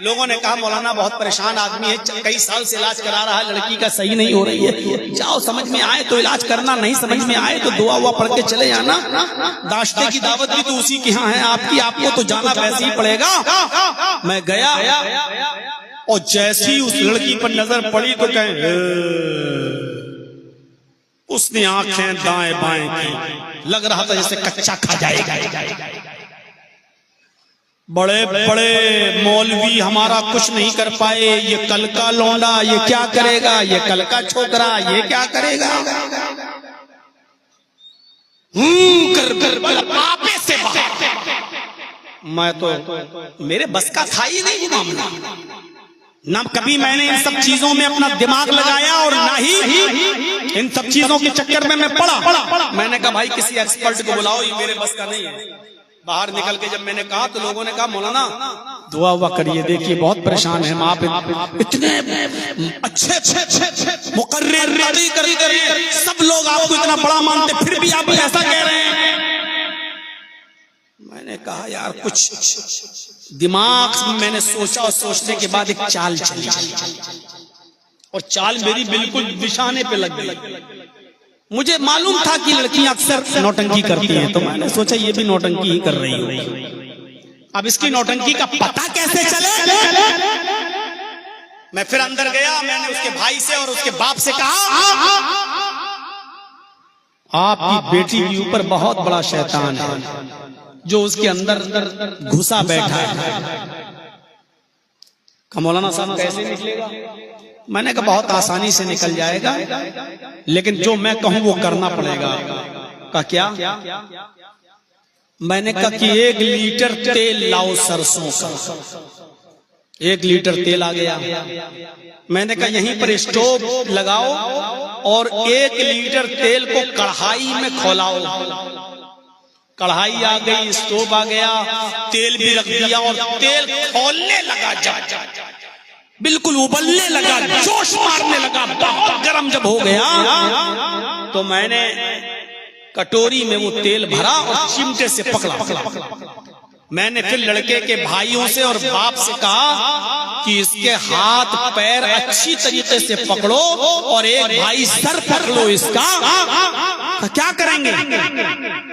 लोगों ने कहा मौलाना बहुत परेशान आदमी है, कई साल से इलाज करा रहा है, लड़की का सही नहीं हो रही है, जाओ समझ में आए तो इलाज करना, नहीं समझ में आए तो दुआ पढ़ के चले जाना। नाश्ते की दावत भी तो उसी के यहाँ है आपकी, आपको तो जाना वैसे ही पड़ेगा। मैं गया और जैसी उस लड़की पर नजर पड़ी तो कहें, उसने आंखें दाएं बाएं की, लग रहा था जैसे कच्चा खा जाएगा। बड़े बड़े मौलवी हमारा कुछ नहीं कर पाए, ये कल का लौंडा ये क्या करेगा, ये कल का छोकरा ये क्या करेगा। कर आपे से बाहर। मैं तो मेरे बस का था ही नहीं मामला, ना कभी मैंने इन सब चीजों में अपना दिमाग लगाया और ना ही इन सब चीजों के चक्कर में मैं पड़ा। मैंने कहा भाई किसी एक्सपर्ट को बुलाओ, ये मेरे बस का नहीं है। बाहर निकल के जब मैंने कहा तो लोगों ने कहा मौलाना दुआ करिए, देखिए बहुत परेशान है आप, इतने अच्छे मुकर्रिर करिए, सब लोग आपको इतना बड़ा मानते, फिर भी आप ऐसा कह रहे हैं। मैंने कहा यार कुछ दिमाग में मैंने सोचा और सोचने के बाद एक चाल चली, और चाल मेरी बिल्कुल निशाने पे लग गई। मुझे मालूम था कि लड़कियां अक्सर नौटंकी करती हैं, तो मैंने सोचा ये भी नौटंकी ही कर रही होगी। अब इसकी नौटंकी का पता कैसे चले? मैं फिर अंदर गया, मैंने उसके भाई से और उसके बाप से कहा आपकी बेटी के ऊपर बहुत बड़ा शैतान है जो उसके अंदर घुसा बैठा है। मौलाना साहब कैसे निकलेगा? मैंने कहा बहुत आसानी से निकल जाएगा, लेकिन जो मैं कहूं वो करना पड़ेगा। कहा क्या? मैंने कहा कि 1 लीटर तेल लाओ सरसों का। 1 लीटर तेल आ गया। मैंने कहा यहीं पर स्टोव लगाओ और 1 लीटर तेल को कढ़ाई में खौलाओ। कढ़ाई आ गई, स्टोव आ गया, तेल भी रख दिया और तेल खौलने लगा, बिल्कुल उबलने लगा, जोश मारने लगा, बहुत गर्म जब हो गया तो मैंने कटोरी में वो तेल भरा और चिमटे से पकड़ा। मैंने फिर लड़के के भाइयों से और बाप से कहा कि इसके हाथ पैर अच्छी तरीके से पकड़ो और एक भाई सर पकड़ो इसका। क्या करेंगे?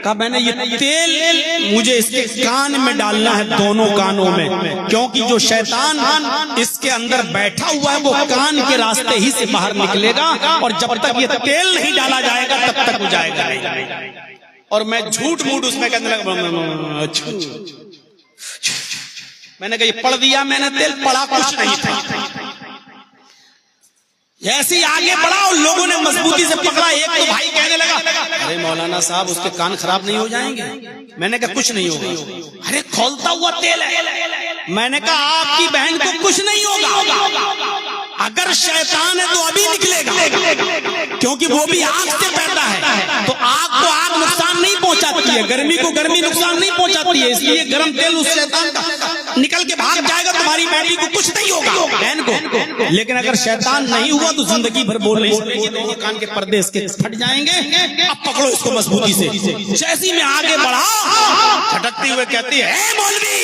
कहा मैंने ये तेल मुझे इसके कान में डालना है, दोनों कानों में, क्योंकि जो शैतान इसके अंदर बैठा हुआ है वो कान के रास्ते ही से बाहर निकलेगा और जब तक ये तेल नहीं डाला जाएगा तब तक हो जाएगा नहीं। और मैं झूठ मूठ उसमें कहने लगा, अच्छा मैंने कहा ये पढ़ दिया मैंने, तेल पड़ा कुछ नहीं था। जैसे ही आगे बढ़ा और लोगों ने मजबूती से पकड़ा, एक तो भाई कहने लगा अरे मौलाना साहब उसके कान खराब नहीं हो जाएंगे? मैंने कहा कुछ नहीं होगा। अरे खोलता हुआ तेल है। मैंने कहा आपकी बहन को कुछ नहीं होगा, अगर शैतान है तो अभी निकलेगा, क्योंकि वो भी आग से पैदा है। तो आग को आग नुकसान नहीं पहुंचाती है, गर्मी को गर्मी नुकसान नहीं पहुंचाती है, इसलिए गर्म तेल उस शैतान का निकल के भाग जाएगा, तुम्हारी बेटी को कुछ नहीं होगा, बहन को। लेकिन अगर शैतान नहीं हुआ तो जिंदगी भर बोल नहीं सकती, तो कान के पर्दे इसके फट जाएंगे। अब पकड़ो इसको मजबूती से। जैसी मैं आगे बढ़ा, झटकती हुए कहती है मौलवी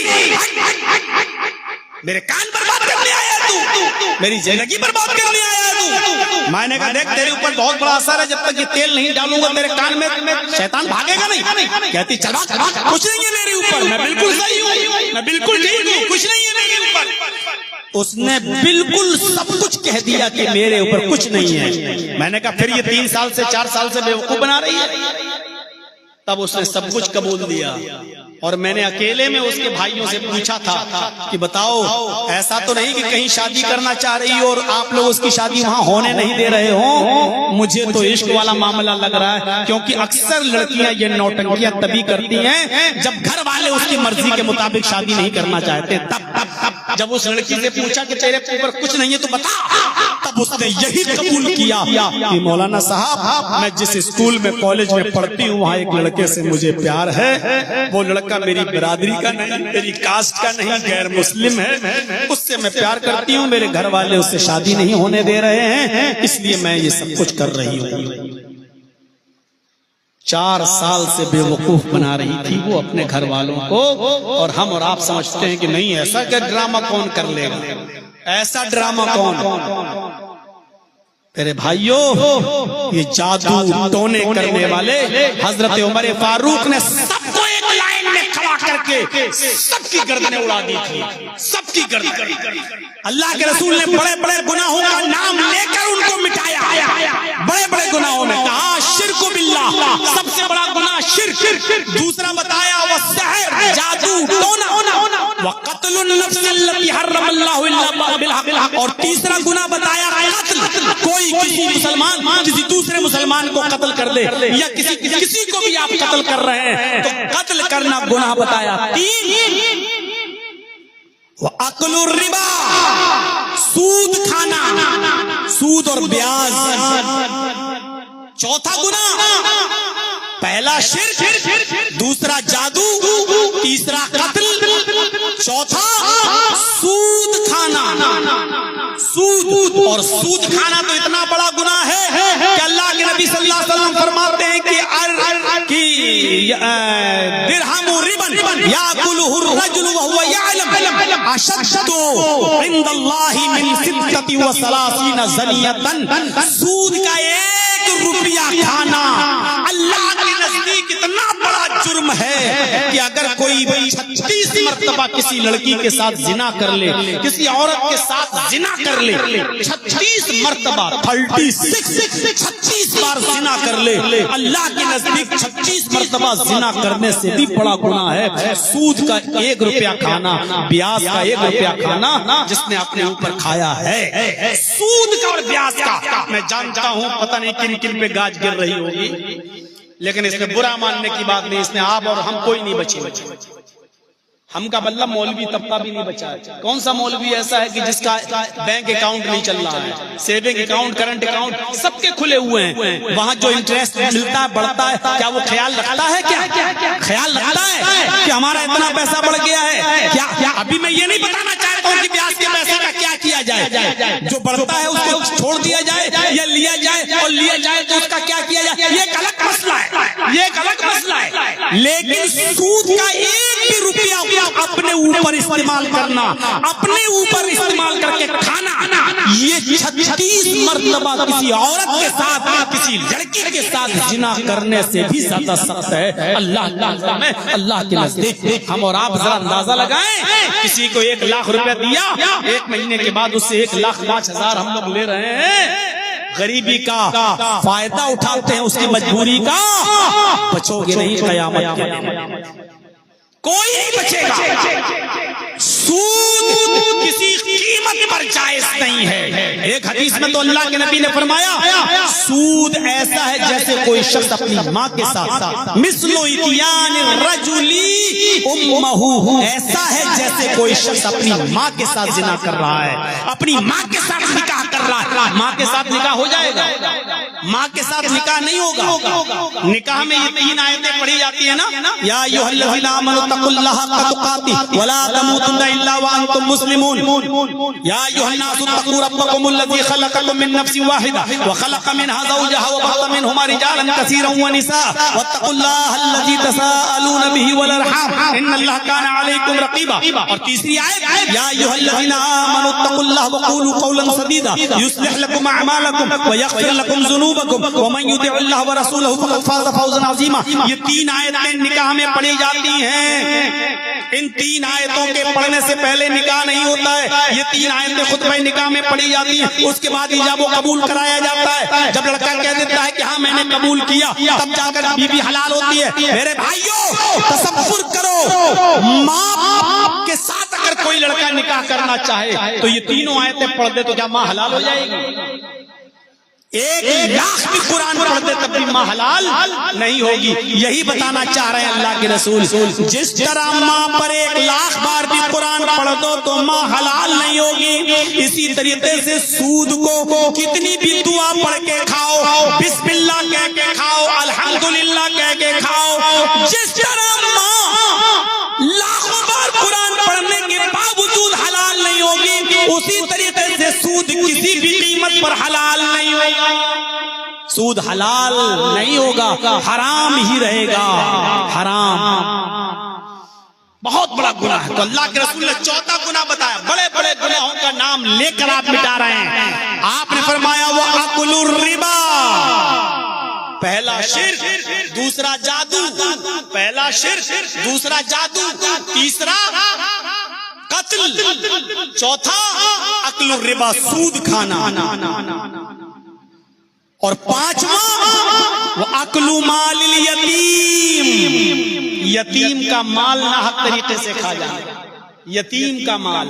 मेरे कान बर्बाद करने आया तू, मेरी जिंदगी बर्बाद करने आया तू। मैंने कहा देख तेरे ऊपर बहुत बड़ा असर है, जब तक ये तेल नहीं डालूंगा तेरे कान में शैतान भागेगा नहीं। कहती चल कुछ नहीं है मेरे ऊपर, मैं बिल्कुल सही हूँ, मैं बिल्कुल ठीक हूँ, कुछ नहीं है मेरे ऊपर। उसने बिल्कुल सब कुछ कह दिया कि मेरे ऊपर कुछ नहीं है। मैंने कहा फिर ये 3 साल से 4 साल से बेवकूफ बना रही है। तब उसने सब कुछ कबूल दिया और मैंने अकेले में उसके भाइयों से पूछा था कि बताओ ऐसा तो नहीं कि कहीं शादी करना चाह रही हो और आप लोग उसकी शादी वहां होने नहीं दे रहे हो? मुझे तो इश्क वाला मामला लग रहा है, क्योंकि अक्सर लड़कियां ये नौटंकियां तभी करती हैं जब घर वाले उसकी मर्जी के मुताबिक शादी नहीं करना चाहते। तब जब उस लड़की से पूछा कि तेरे ऊपर कुछ नहीं है तो बता, तब उसने यही कबूल किया कि मौलाना साहब मैं जिस स्कूल में कॉलेज में पढ़ती हूँ वहाँ एक लड़के से मुझे प्यार है, वो लड़का मेरी बिरादरी का नहीं, मेरी कास्ट का नहीं, गैर मुस्लिम है, उससे मैं प्यार करती हूँ, मेरे घर वाले उससे शादी नहीं होने दे रहे हैं, इसलिए मैं ये सब कुछ कर रही हूँ। 4 साल से बेवकूफ बना रही थी वो अपने घर वालों को, और हम और आप समझते हैं कि नहीं ऐसा क्या ड्रामा कौन कर लेगा, ऐसा ड्रामा कौन। तेरे भाइयों ये जादू टोने करने वाले हजरत उमर फारूक ने सबको एक लाइन में खड़ा करके सबकी गर्दनें उड़ा दी थी, सबकी गर्दन। अल्लाह के रसूल ने बड़े बड़े गुनाहों का नाम लेकर उनको मिटाया, बड़े बड़े गुनाहों में कहा शिर्क बिल्लाह, सबसे बड़ा गुनाह शिर्क। दूसरा बताया वो सहर, जादू टोना, व क़त्लुन नफ्स अल्लती हर्रमल्लाहु इल्ला बिल हक़, और तीसरा गुनाह बताया कत्ल। कोई किसी मुसलमान किसी दूसरे मुसलमान को कत्ल कर दे या किसी को भी आप कत्ल कर रहे हैं तो कत्ल करना गुनाह बताया। 3 वो अक्लुर रिबा, सूद खाना, सूद और ब्याज। चौथा गुनाह, पहला शिर्क, दूसरा जादू, तीसरा कत्ल, चौथा सूद खाना। सूद, और सूद खाना तो इतना बड़ा गुनाह है कि अल्लाह के नबी सल्लल्लाहु अलैहि वसल्लम फरमाते हैं कि दिरहमु रिबन याकुलुहु अर्रजुलु व हुवा यअलम अशद्दु इंदल्लाहि मिन सित्तति व सलासीना ज़नियतन। सूद का 1 रुपया खाना अल्लाह के नजदीक इतना बड़ा जुर्म है कि अगर कोई 36 मरतबा किसी लड़की के साथ जिना कर ले, किसी औरत के साथ जिना कर ले, 36 मरतबा 36 बार जिना कर ले, अल्लाह के नजदीक 36 मरतबा जिना करने से भी बड़ा गुनाह है सूद का 1 रुपया खाना, ब्याज का 1 रुपया खाना जिसने अपने ऊपर खाया है। सूद का और ब्याज का मैं जानता हूँ पता नहीं किन किन पे गाज गिर रही होगी, लेकिन इसमें बुरा मानने की बात नहीं, इसमें आप और हम कोई नहीं बचे। हम का बल्ला मौलवी तबका भी नहीं बचा है। कौन सा मौलवी ऐसा है कि जिसका बैंक अकाउंट नहीं चल रहा है, सेविंग अकाउंट, करंट अकाउंट सबके खुले हुए हैं, वहां जो इंटरेस्ट मिलता है बढ़ता है, क्या वो ख्याल रखता है? क्या ख्याल रखता है कि हमारा इतना पैसा बढ़ गया है? क्या अभी मैं ये नहीं बताना चाहता हूँ कि ब्याज के पैसे का क्या किया जाए, जो बढ़ता है उसको छोड़ दिया जाए या लिया जाए, और लिया जाए तो उसका क्या किया जाए, ये एक अलग मसला है, ये एक अलग मसला है। लेकिन सूद का 1 भी रुपया आप अपने ऊपर इस्तेमाल करना, अपने ऊपर इस्तेमाल करके खाना, ये 36 मर्तबा किसी औरत के साथ, किसी लड़की के साथ जिना करने से भी ज्यादा सख्त है अल्लाह के नजदीक। हम और आप जरा अंदाजा लगाएं, किसी को 1 लाख रुपया दिया, 1 महीने के बाद उससे 1,05,000 हम लोग ले रहे हैं। गरीबी का फायदा उठाते हैं, उसकी मजबूरी का बचोगे नहीं कयामत के दिन, कोई नहीं बचेगा। सूद किसी कीमत पर जायज नहीं है। एक हदीस में तो अल्लाह के नबी ने फरमाया, सूद ऐसा है जैसे कोई शख्स अपनी माँ के साथ, मिस्लो इतियान रजुली उम्महू, ऐसा है जैसे कोई शख्स अपनी माँ के साथ जिना कर रहा है, अपनी माँ के साथ निकाह कर रहा है। माँ के साथ निकाह हो जाएगा? माँ के साथ निकाह नहीं होगा। निकाह में ये 3 आयतें पढ़ी जाती है ना, या अय्युहल्लज़ीना आमनू तक़ुल्लाह हक़्क़ तुक़ातिह वला तमूतुन्ना इल्ला व अंतुम मुस्लिमून, या अय्युहन्नासु तक़ू रब्बकुमुल्लज़ी ख़लक़कुम मिन नफ़्सिन वाहिदा व ख़लक़ मिनहा ज़ौजहा व बअ्थ मिनहुमा रिजालन कसीरन व निसाअ वत्तक़ुल्लाहल्लज़ी तसाअलून बिही वल अरहाम इन्नल्लाह काना अलैकुम रक़ीबा। और तीसरी आयत, या अय्युहल्लज़ीना आमनू तक़ुल्लाह व क़ूलू क़ौलन सदीदा युस्लिह लकुम अअमालकुम व यग़फिर लकुम ज़ुनूबकुम व मन युतिअल्लाह व रसूलहु फ़क़द फ़ाज़ फ़ौज़न अज़ीमा। ये 3 आयतें निकाह में पढ़ी जाती हैं। इन 3 आयतों के पढ़ने से पहले निकाह नहीं होता है। ये 3 आयतें खुतबा निकाह में पढ़ी जाती हैं, उसके बाद इजाब व कबूल कराया जाता है। जब लड़का कह देता है कि हाँ मैंने कबूल किया, तब जाकर बीवी हलाल होती है। मेरे भाइयों, तसव्वुर करो, माँ बाप के साथ अगर कोई लड़का निकाह करना चाहे तो ये तीनों आयतें पढ़ दे तो क्या माँ हलाल हो जाएगी? 1 लाख भी कुरान पढ़ दे तब भी माँ हलाल नहीं होगी। यही बताना चाह रहे हैं अल्लाह के रसूल। जिस तरह माँ पर 1 लाख बार भी कुरान पढ़ दो तो माँ हलाल नहीं होगी, इसी तरीके से सूद को कितनी भी दुआ पढ़ के खाओ, बिस्मिल्लाह कह के खाओ, अल्हम्दुलिल्लाह कह के खाओ, जिस तरह माँ लाखों बार कुरान पढ़ने के बावजूद हलाल नहीं होगी, उसी तरीके से सूद किसी भी कीमत पर हलाल नहीं होगा। सूद हलाल नहीं होगा, हराम ही रहेगा, हराम बहुत बड़ा गुनाह है। तो अल्लाह के रसूल ने 4था गुनाह बताया। बड़े बड़े गुनाहों का नाम लेकर आप मिटा रहे हैं। आपने फरमाया वो अकुलुर रिबा, पहला शिर्क, दूसरा जादू, पहला शिर्क, दूसरा जादू, तीसरा कत्ल, चौथा अकुलुर रिबा, सूद खाना, और 5वां वो अकलू माल यतीम, यतीम का माल नाहक तरीके से खा जाना। यतीम का माल,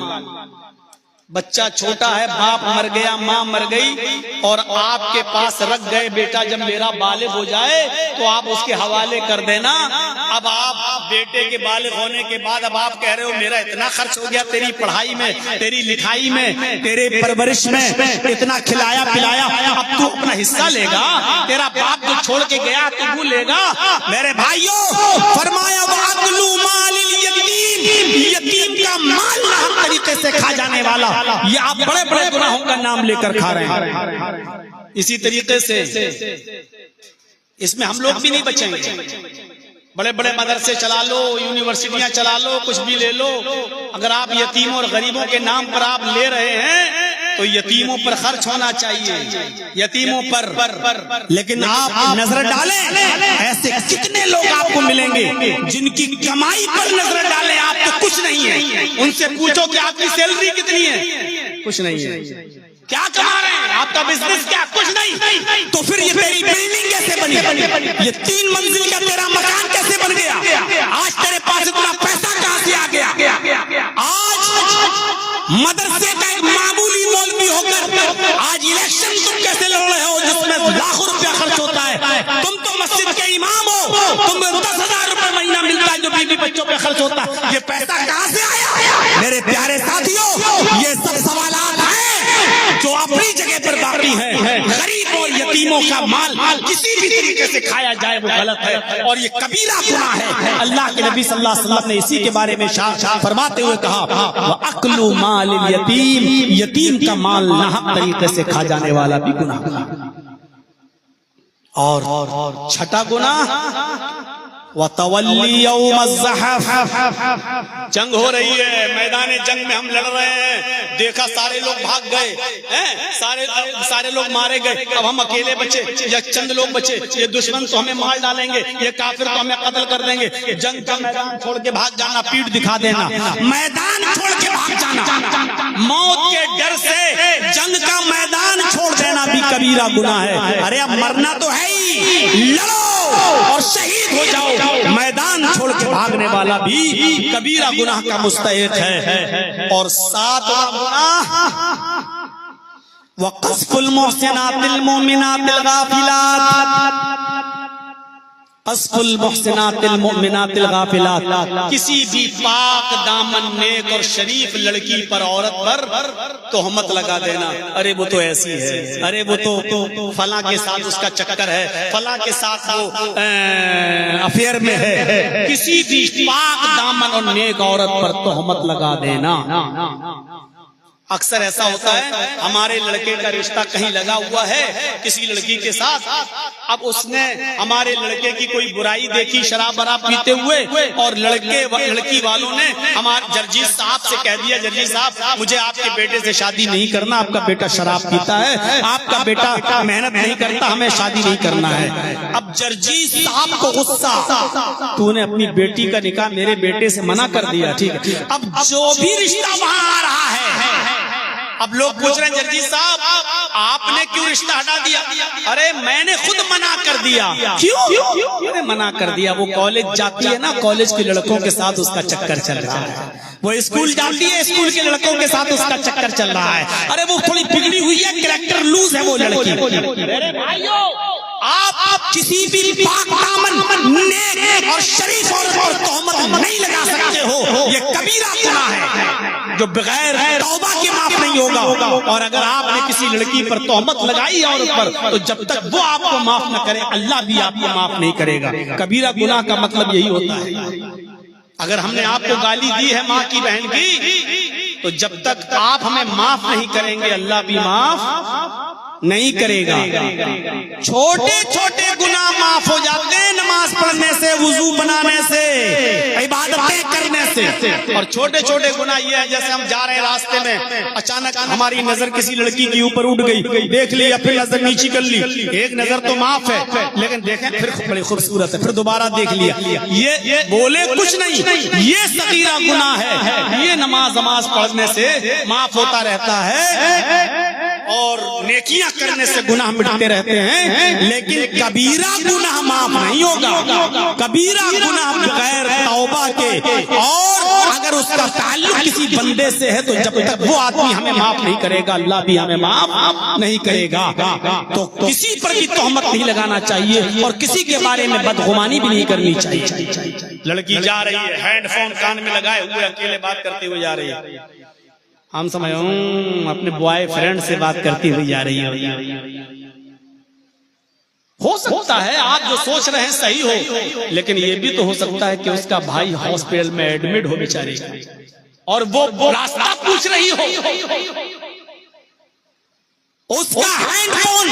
बच्चा छोटा है, बाप मर गया, माँ मर गई और आपके पास रख गए, बेटा जब मेरा बालिग हो जाए तो आप उसके हवाले कर देना। अब आप बेटे के बालिग होने के बाद अब आप कह रहे हो मेरा इतना खर्च हो गया तेरी पढ़ाई में, तेरी लिखाई में, तेरे परवरिश में, इतना खिलाया पिलाया, अब तू अपना हिस्सा लेगा? तेरा बाप जो छोड़ के गया तू लेगा? मेरे भाइयों, फरमाया यतीम का माल नाहक तरीके से खा जाने वाला, ये आप बड़े बड़े गुनाहों का नाम लेकर खा रहे हैं। इसी तरीके से इसमें हम लोग भी नहीं बचेंगे। बड़े बड़े मदरसे चला लो, यूनिवर्सिटियां चला लो, कुछ भी ले लो, अगर आप यतीमों और गरीबों के नाम पर आप ले रहे हैं तो यतीमों पर खर्च होना चाहिए, यतीमों पर। लेकिन आप नजर डालें, ऐसे कितने लोग आपको मिलेंगे जिनकी कमाई पर नजर डालें आप तो कुछ नहीं है। उनसे पूछो कि आपकी सैलरी कितनी है, कुछ नहीं है। क्या कमा रहे हैं, आपका बिजनेस क्या, कुछ नहीं। तो फिर ये तेरी बिल्डिंग कैसे बनी? ये 3 मंजिल का तेरा मकान कैसे बन गया? आज तेरे पास इतना पैसा कहां से आ गया? आज मदरसे का एक मामूली मौलवी होकर आज इलेक्शन तुम कैसे लड़ रहे हो जिसमें लाखों रुपया खर्च होता है? तुम तो मस्जिद के इमाम हो, तुम्हें 10,000 रुपए महीना मिलता है जो बीवी बच्चों पे खर्च होता है। ये पैसा कहां से आया? मेरे प्यारे साथियों, ये सब सवालात हैं जो अपनी जगह पर बाकी है। गरीब और यतीमों का माल किसी भी तरीके से खाया जाए वो गलत है और ये कबीरा गुनाह है। अल्लाह के नबी सल्लल्लाहु अलैहि वसल्लम ने इसी के बारे में फरमाते हुए कहा, अक्लु माल यतीम, यतीम का माल नाहक तरीके से खा जाने वाला भी गुनाह। और 6ठा गुनाह वतवल्ली यौमज़्ज़हफ़, जंग हो रही है, मैदान जंग में हम लड़ रहे हैं, देखा सारे लोग भाग गए हैं, सारे लोग मारे गए, अब हम अकेले बचे या चंद लोग बचे, ये दुश्मन तो हमें मार डालेंगे, ये काफिर तो हमें कत्ल कर देंगे। जंग का मैदान छोड़ के भाग जाना, पीठ दिखा देना, मैदान छोड़ के भाग जाना, मौत के डर से जंग का मैदान छोड़ देना भी कबीरा गुनाह है। अरे अब मरना तो है ही, लड़ो और शहीद हो जाओ, मैदान छोड़ के भागने वाला भी कबीरा गुनाह का मुस्तहिक है। और सातवां गुनाह वक़ज़्फ़ुल मुहसिनातिल मुमिनातिल गाफिलात, क़ज़्फ़ुल मुहसिनातिल मुमिनातिल गाफिलात, किसी भी पाक दामन नेक और शरीफ लड़की पर, औरत पर तोहमत लगा देना, अरे वो तो ऐसी है, अरे वो तो फलां के साथ उसका चक्कर है, फलां के साथ वो अफेयर में है, किसी भी पाक दामन और नेक औरत पर तोहमत लगा देना। अक्सर ऐसा होता है, हमारे लड़के का रिश्ता कहीं लगा हुआ है किसी लड़की के साथ, अब उसने हमारे लड़के की कोई बुराई देखी शराब वराब पीते हुए, और लड़की वालों ने हमारे जर्जी साहब से कह दिया, जर्जी साहब मुझे आपके बेटे से शादी नहीं करना, आपका बेटा शराब पीता है, आपका बेटा मेहनत नहीं करता, हमें शादी नहीं करना है। अब जर्जी साहब को गुस्सा, तूने अपनी बेटी का निकाह मेरे बेटे से मना कर दिया, ठीक है, अब जो भी रिश्ता वहां आ रहा है, अब लोग पूछ रहे हैं जर्जी साहब आपने क्यों रिश्ता हटा दिया? अरे मैंने खुद मना कर दिया। क्यों? अरे मना कर दिया, वो कॉलेज जाती है ना, कॉलेज के लड़कों के साथ उसका चक्कर चल रहा है, वो स्कूल जाती है, स्कूल के लड़कों के साथ उसका चक्कर चल रहा है, अरे वो थोड़ी बिगड़ी हुई है, कैरेक्टर लूज है वो लड़की। अरे भाइयों, आप किसी भी पाक दामन नेक और शरीफ औरत पर तोहमत नहीं लगा सकते हो, ये कबीरा गुनाह है जो बगैर तौबा के माफ नहीं होगा। और अगर आपने किसी लड़की पर तोहमत लगाई औरत पर, तो जब तक वो आपको माफ न करे, अल्लाह भी आपको माफ नहीं करेगा। कबीरा गुनाह का मतलब यही होता है। अगर हमने आपको गाली दी है माँ की बहन की, तो जब तक आप हमें माफ नहीं करेंगे, अल्लाह भी माफ नहीं करेगा। छोटे छोटे गुनाह माफ हो जाते हैं, नमाज पढ़ने से, वुजू बनाने से, इबादतें करने से। और छोटे छोटे गुनाह ये है, जैसे हम जा रहे हैं रास्ते में, अचानक हमारी नजर किसी लड़की के ऊपर उठ गई, देख लिया, फिर नजर नीची कर ली, एक नजर तो माफ है, लेकिन देखें फिर बड़ी खूबसूरत है, फिर दोबारा देख लिया, ये बोले कुछ नहीं, ये सगीरा गुनाह है, ये नमाज पढ़ने से माफ होता रहता है, और नेकियां करने से गुनाह मिटते रहते हैं, लेकिन कबीरा गुनाह माफ नहीं होगा। कबीरा गुनाह बगैर तौबा के, और अगर उसका ताल्लुक किसी बंदे से है, तो जब तक वो आदमी हमें माफ नहीं करेगा, अल्लाह भी हमें माफ नहीं करेगा। तो किसी पर भी तोहमत नहीं लगाना चाहिए, और किसी के बारे में बदगुमानी भी नहीं करनी चाहिए। लड़की जा रही है, हेडफोन कान में लगाए हुए अकेले बात करते हुए जा रही है, हम समझ अपने बॉयफ्रेंड से बात करती हुई जा रही है। हो सकता है आप जो सोच रहे हैं सही हो, लेकिन ये भी तो हो सकता है कि उसका भाई हॉस्पिटल में एडमिट हो बेचारे, और वो रास्ता पूछ रही हो, उसका हैंडफोन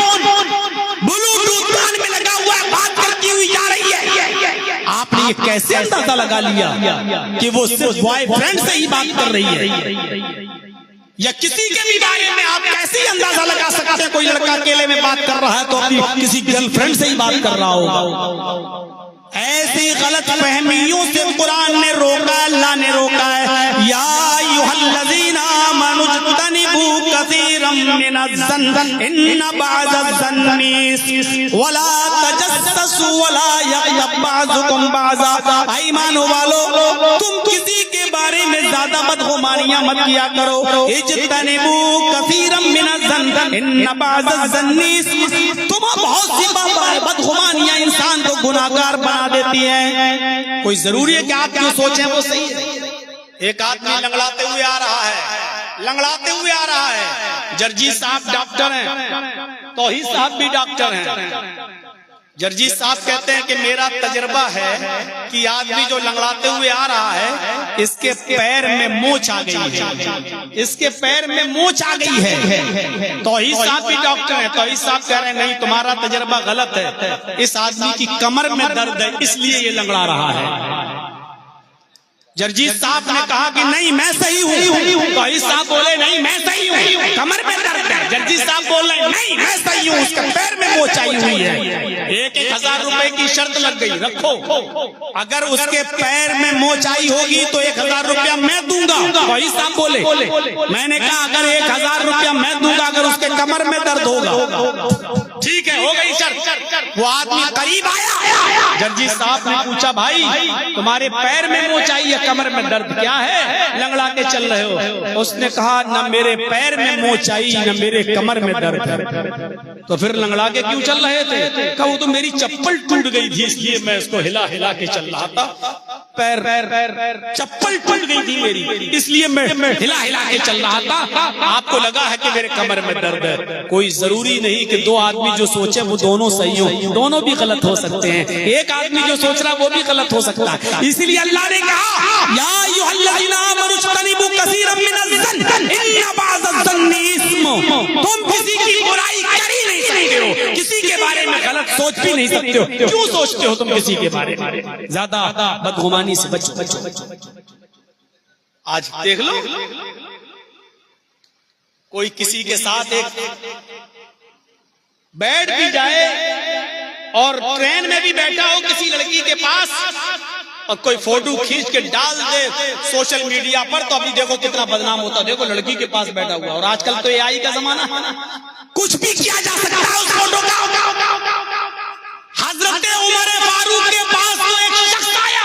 ब्लूटूथ कान में लगा हुआ है, बात करती हुई जा रही है। आपने ये कैसे अंदाजा लगा लिया कि वो सिर्फ बॉयफ्रेंड से ही बात कर रही है, या किसी के भी बारे में आप कैसे अंदाजा लगा सकते हैं? कोई लड़का अकेले में बात कर रहा है तो अपनी किसी गर्लफ्रेंड से ही बात कर रहा होगा। ऐसी गलत फहमियों से कुरान ने रोका, अल्लाह ने रोका है। या अय्युहल्लज़ीना आमनू इज्तनिबू कसीरम मिनज़्ज़न्न इन्न बअज़-ज़न्नि वला तजस्ससू वला यग़्तब बअज़ुकुम बअज़ा। ईमान वालो, तुम किसी के बारे में ज्यादा बदगुमानियां मत किया करो। इज्तनिबू कसीरम मिनज़्ज़न्न इन्न बअज़-ज़न्नि, तुम बहुत सी बदगुमानियां इंसान को गुनाहगार बना देती हैं। कोई जरूरी है कि आप जो सोचें वो सही है। एक आदमी लंगड़ाते हुए आ रहा है, लंगड़ाते हुए आ रहा है। जर्जी साहब डॉक्टर हैं, तौहीद साहब भी डॉक्टर हैं। जर्जी साहब कहते हैं कि मेरा तजर्बा है कि आदमी जो लंगड़ाते हुए आ रहा है, इसके पैर में मोच आ गई है, इसके पैर में मोच आ गई है। तौहीद साहब भी डॉक्टर है, तौहीद साहब कह रहे हैं नहीं, तुम्हारा तजर्बा गलत है, इस आदमी की कमर में दर्द है इसलिए ये लंगड़ा रहा है। जर्जी साहब ने कहा कि नहीं मैं सही हूँ, तौहीद साहब बोले नहीं मैं सही हूँ, कमर में दर्द है। जर्जी साहब बोल रहे नहीं मैं सही हूँ, उसके पैर में मोच आई हुई है। 1,000 रुपए की शर्त लग गई, रखो, अगर उसके पैर में मोच आई होगी तो 1,000 रुपया मैं दूंगा। तौहीद साहब बोले, मैंने कहा अगर 1,000 रुपया मैं दूंगा अगर उसके कमर में दर्द होगा। ठीक है, हो गई शर्त। वो आदमी करीब आया, जर्जी साहब ने पूछा भाई तुम्हारे पैर में मोच आई है, कमर में दर्द क्या है, लंगड़ा के चल रहे हो? उसने कहा न मेरे पैर में मोच आई न मेरे कमर में दर्द है। तो फिर लंगड़ा के क्यों चल रहे थे? कहा वो तो मेरी चप्पल टूट गई थी इसलिए मैं इसको हिला हिला के चल रहा था, पैर चप्पल टूट गई थी मेरी इसलिए मैं हिला हिला के चल रहा था, आपको लगा है कि मेरे कमर में दर्द है। कोई जरूरी नहीं कि दो आदमी जो सोचे वो दोनों सही हो, दोनों भी गलत हो सकते हैं। एक आदमी जो सोच रहा है वो भी गलत हो सकता है। इसीलिए अल्लाह ने कहा या अय्युहल्लज़ीना आमनू इज्तनिबू कसीरम मिनज़-ज़न्न इन्न बअज़-ज़न्नि इस्म। तुम किसी की बुराई कर ही नहीं सकते हो, किसी के बारे में गलत सोच भी नहीं सकते हो। क्यों सोचते हो तुम किसी के बारे में? ज्यादा बदगुमानी से बचो। आज देख लो कोई किसी के साथ एक बैठ भी जाए और ट्रेन में भी बैठा हो किसी लड़की के पास और कोई फोटो खींच के डाल दे सोशल मीडिया पर, तो अभी देखो कितना बदनाम होता। देखो लड़की के पास बैठा हुआ, और आजकल तो एआई का जमाना, कुछ भी किया जा सकता है उस फोटो का। हजरत उमर फारूक के पास तो एक शख्स आया,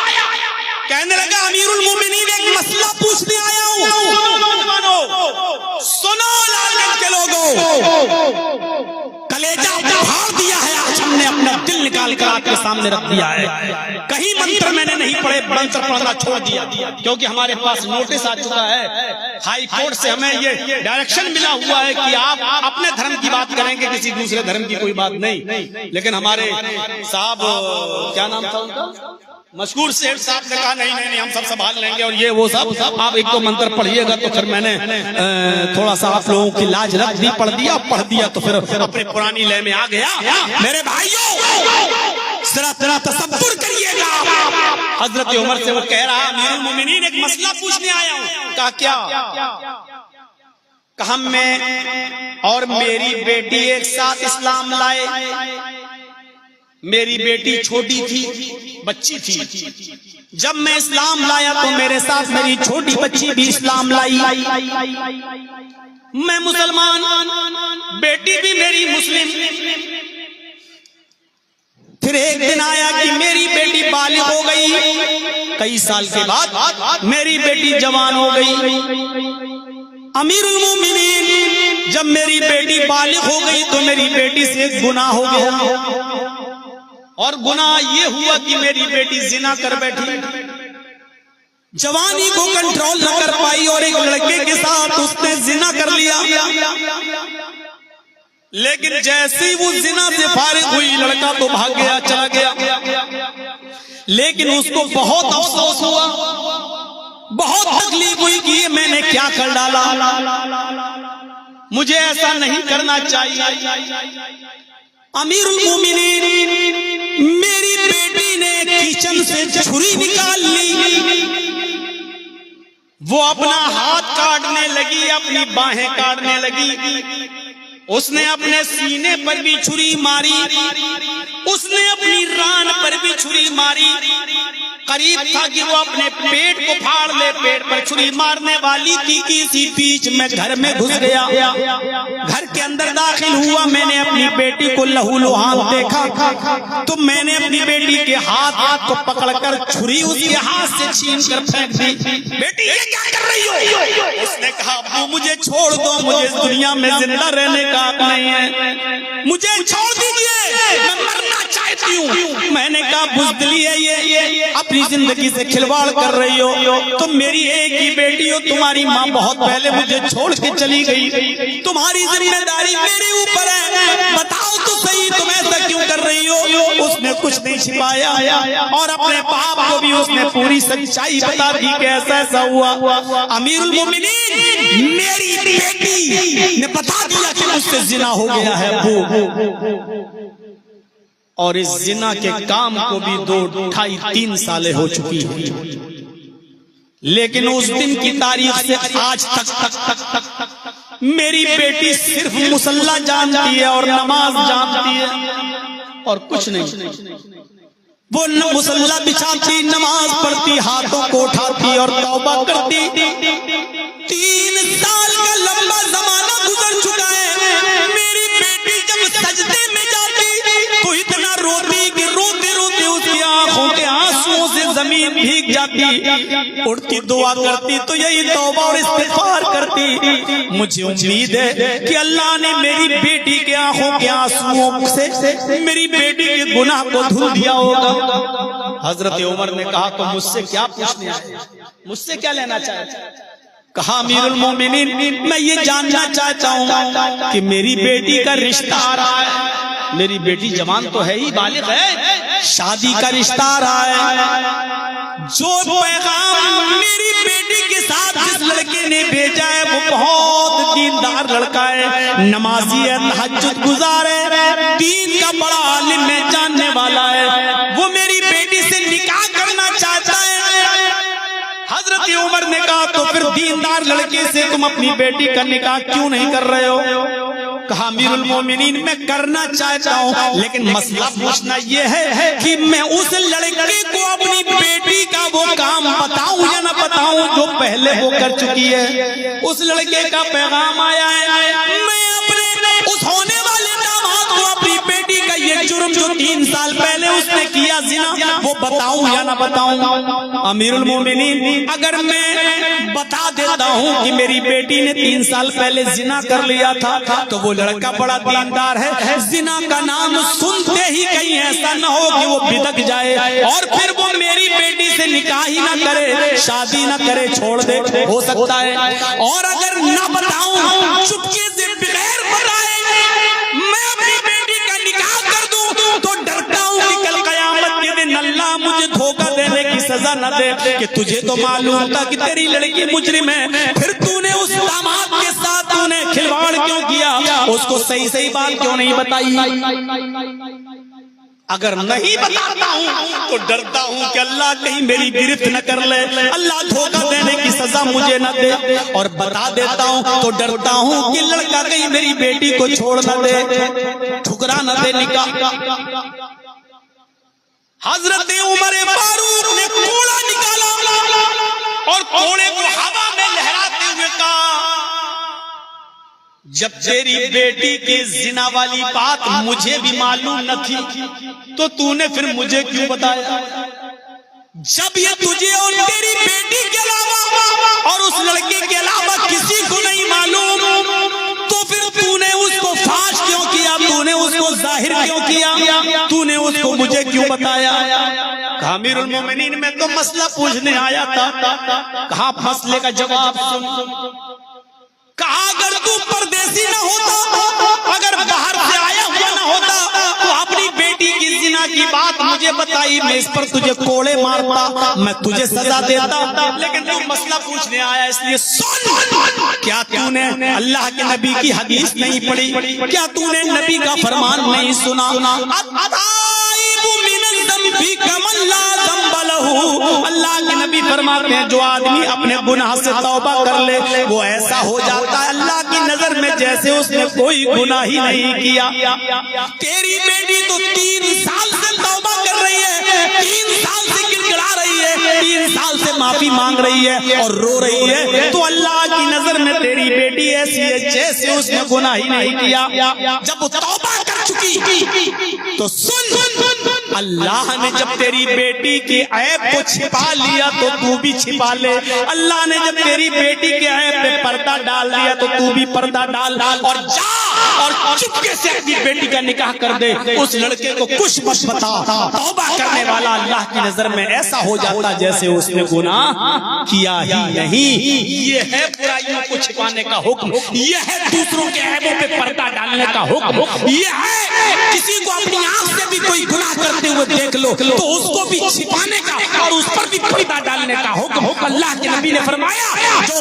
कहने लगा अमीरुल मोमिनीन एक मसला पूछने आया हूँ। सुनो लालगंज के लोगों, कलेजा फाड़ दिया है आज हमने, अपना दिल निकाल कर आपके सामने रख दिया है। कहीं मंत्र मैंने नहीं पढ़े, मंत्र पढ़ना छोड़ दिया क्योंकि हमारे पास नोटिस आ चुका है हाई कोर्ट से, हमें ये डायरेक्शन मिला हुआ है कि आप अपने धर्म की बात करेंगे, किसी दूसरे धर्म की कोई बात नहीं। लेकिन हमारे साहब, क्या नाम था उनका, मशहूर सेठ साहब ने कहा नहीं नहीं नहीं हम सब संभाल लेंगे और ये वो सब, आप एक तो मंत्र पढ़िएगा। तो फिर मैंने थोड़ा सा आप लोगों की लाज रख दी, पढ़ दिया तो फिर अपने पुरानी लय में आ गया। मेरे भाइयों जरा तसब्बुर करिएगा। हजरत उमर से वो कह रहा अमीरुल मोमिनीन एक मसला पूछने आया हूँ। कहा क्या? कहा मैं और मेरी बेटी एक साथ इस्लाम लाए, मेरी बेटी छोटी थी, बच्ची थी। जब मैं इस्लाम लाया तो मेरे साथ मेरी छोटी बच्ची भी इस्लाम लाई। मैं मुसलमान, बेटी भी मेरी मुस्लिम। फिर एक दिन आया कि मेरी बेटी बालिग हो गई, कई साल के बाद मेरी बेटी जवान हो गई। अमीरुल मोमिनीन, जब मेरी बेटी बालिग हो गई तो मेरी बेटी से एक गुनाह हो गया, और गुनाह ये हुआ कि मेरी बेटी जिना कर बैठी, जवानी को कंट्रोल न कर पाई और एक लड़के के साथ उसने जिना कर लिया। लेकिन जैसे ही वो जिना से फारिग हुई लड़का तो भाग गया, चला गया। लेकिन उसको बहुत अफसोस हुआ, बहुत तकलीफ हुई कि ये मैंने क्या कर डाला, मुझे ऐसा नहीं करना चाहिए। अमीरुल मोमिनीन, मेरी बेटी ने किचन से छुरी निकाल ली, वो अपना हाथ काटने लगी, अपनी बाहें काटने लगी, उसने अपने सीने पर भी छुरी मारी, उसने अपनी रान पर भी छुरी मारी। करीब था कि वो अपने पेट को फाड़ ले, पेट पर छुरी मारने वाली थी कि इसी बीच में घर में घुस गया, घर के अंदर दाखिल हुआ। मैंने अपनी बेटी को लहूलुहान देखा तो मैंने अपनी बेटी के हाथ को पकड़कर छुरी उसके हाथ से छीन कर फेंक दी। बेटी ये क्या कर रही हो? उसने कहा अब्बू मुझे छोड़ दो, मुझे इस दुनिया में जिंदा रहने का हक नहीं है, मुझे छोड़ दीजिए, मैं मरना चाहती हूँ। मैंने कहा बुज़दिली है ये, अपनी अपनी जिंदगी से खिलवाड़ कर रही हो। तुम मेरी एक ही बेटी हो, तुम्हारी माँ बहुत पहले मुझे छोड़ के चली गई, तुम्हारी जिम्मेदारी मेरे ऊपर है, बताओ तो सही तुम ऐसा क्यों कर रही हो। उसने कुछ नहीं छिपाया और अपने बाप को भी उसने पूरी सच्चाई बता दी कि ऐसा ऐसा हुआ। अमीरुल मोमिनीन मेरी बेटी ने बता दिया कि मुझसे जिना हो गया है वो, और इस जिना के काम को भी 2-2.5-3 साल हो चुकी है। लेकिन उस दिन की तारीख से आज तक मेरी बेटी सिर्फ मुसल्ला जानती है और नमाज जानती है और कुछ नहीं। वो न मुसल्ला बिछाती, नमाज पढ़ती, हाथों को उठाती और तौबा करती। 3 साल का लंबा जमाना गुजर चुका है। मेरी बेटी जब सजदे में जाती तो इतना रोती कि रोते रोते उसकी आंखों के आंसुओं से जमीन भीग जाती। उठती दुआ करती तो यही तौबा और इस्तिग़फ़ार करती। मुझे उम्मीद है कि अल्लाह ने मेरी बेटी के आंखों के आंसुओं से मेरी बेटी के गुनाह को धुल दिया होगा। हजरत उमर ने कहा तो मुझसे क्या पूछने आए, मुझसे क्या लेना चाहते? कहा अमीरुल मोमिनीन मैं ये जानना चाहता हूँ कि मेरी बेटी का रिश्ता आ रहा है। मेरी बेटी जवान तो है ही, बालिग है, शादी का रिश्ता आ रहा है। जो पैगाम मेरी बेटी के साथ जिस लड़के ने भेजा है वो बहुत दीनदार लड़का है, नमाजी है, तहज्जुद गुजार है, दीन का बड़ा आलिम है, जानने वाला है। वो मेरी बेटी से निकाह करना चाहता है। हजरत उमर ने कहा तो फिर दीनदार लड़के से तुम अपनी बेटी का निकाह क्यों नहीं कर रहे हो? कहा अमीरुल मोमिनीन मैं करना चाहता हूँ, लेकिन मसला पूछना ये है कि मैं उस लड़के को अपनी बेटी का वो काम बताऊं या ना बताऊं जो पहले वो कर चुकी है। उस लड़के का पैगाम आया है, मैं अपने उस होने वाले दामाद को अपनी बेटी का ये जुर्म जो 3 साल पहले उसने किया जिना, वो बताऊं या ना बताऊं? अमीरुल मोमिनीन अगर मैं बता देता हूँ कि मेरी बेटी ने 3 साल पहले जिना कर लिया था तो वो लड़का बड़ा दीनदार है, जिना का नाम सुनते ही कहीं ऐसा न हो कि वो बिदक जाए और फिर वो मेरी बेटी से निकाह ही ना करे, शादी ना करे, छोड़ दे, हो सकता है। और अगर ना बताऊं, चुपके से बगैर बताए मैं अपनी बेटी का निकाह कर दूं तो डरता हूं कि कल कयामत के दिन अल्लाह मुझे धोखा देने की सजा न दे कि तुझे तो मालूम था कि तेरी लड़की मुजरिम है, फिर तूने उस दामाद के साथ तूने खिलवाड़ क्यों किया, उसको सही सही बात क्यों नहीं बताई? अगर नहीं बताता हूँ तो डरता हूँ कि अल्लाह कहीं मेरी गिरफ्त न कर ले, अल्लाह धोखा देने की सजा मुझे न दे, और बता देता हूँ तो डरता हूँ कि लड़का कहीं मेरी बेटी को छोड़ न दे, ठुकरा न दे निकाह। हजरत उमर फारूक ने कोड़ा निकाला और कोड़े को हवा में लहराते हुए कहा, जब तेरी बेटी की जिना वाली बात मुझे भी मालूम न थी तो तूने फिर मुझे क्यों बताया? जब ये तुझे और तेरी बेटी के अलावा और उस लड़के के अलावा किसी को नहीं मालूम तो फिर तूने उसको फाश क्यों किया, तूने उसको जाहिर क्यों किया, तूने उसको मुझे क्यों बताया? कहा अमीरुल मोमिनीन मैं तो मसला पूछने आया था। कहा मसले का जवाब सुन। कहा अगर तू परदेसी न होता, अगर बाहर से आया हुआ न होता तो अपनी बेटी की जिना की बात मुझे बताई, मैं इस पर तुझे कोड़े मारता, मैं तुझे सजा देता, लेकिन तू मसला पूछने आया इसलिए सुन। क्या तूने अल्लाह के नबी की हदीस नहीं पढ़ी? क्या तूने नबी का फरमान नहीं सुना? अल्लाह के नबी फरमाते हैं जो आदमी अपने गुनाह से तौबा कर ले वो ऐसा हो जाता है अल्लाह की नजर में जैसे उसने कोई गुनाह ही नहीं किया। तेरी बेटी तो 3 साल से तौबा कर रही है, 3 साल से गिड़गिड़ा रही है, 3 साल से माफी मांग रही है और रो रही है, तो अल्लाह की नजर में तेरी बेटी ऐसी है जैसे उसने गुनाह ही नहीं किया। जब वो तौबा कर चुकी तो सुन, अल्लाह ने जब तेरी बेटी की ऐब को छिपा लिया तो तू भी छिपा ले, अल्लाह ने जब तेरी बेटी के ऐब पे पर्दा डाल दिया तो तू भी पर्दा डाल, और जा और चुपके से अपनी बेटी का निकाह कर दे, उस लड़के को कुछ मत बता, तौबा करने वाला अल्लाह की नजर में ऐसा हो जाता जैसे उसने गुनाह किया ही नहीं। ये है बुराइयों को छिपाने का हुक्म, ये है दूसरों के ऐबों पे पर्दा डालने का हुक्म, ये है किसी को अपनी आंख से भी कोई गुनाह करते हुए देख लो तो उसको भी छिपाने का और उस पर भी पर्दा डालने का हुक्म अल्लाह के नबी ने फरमाया। जो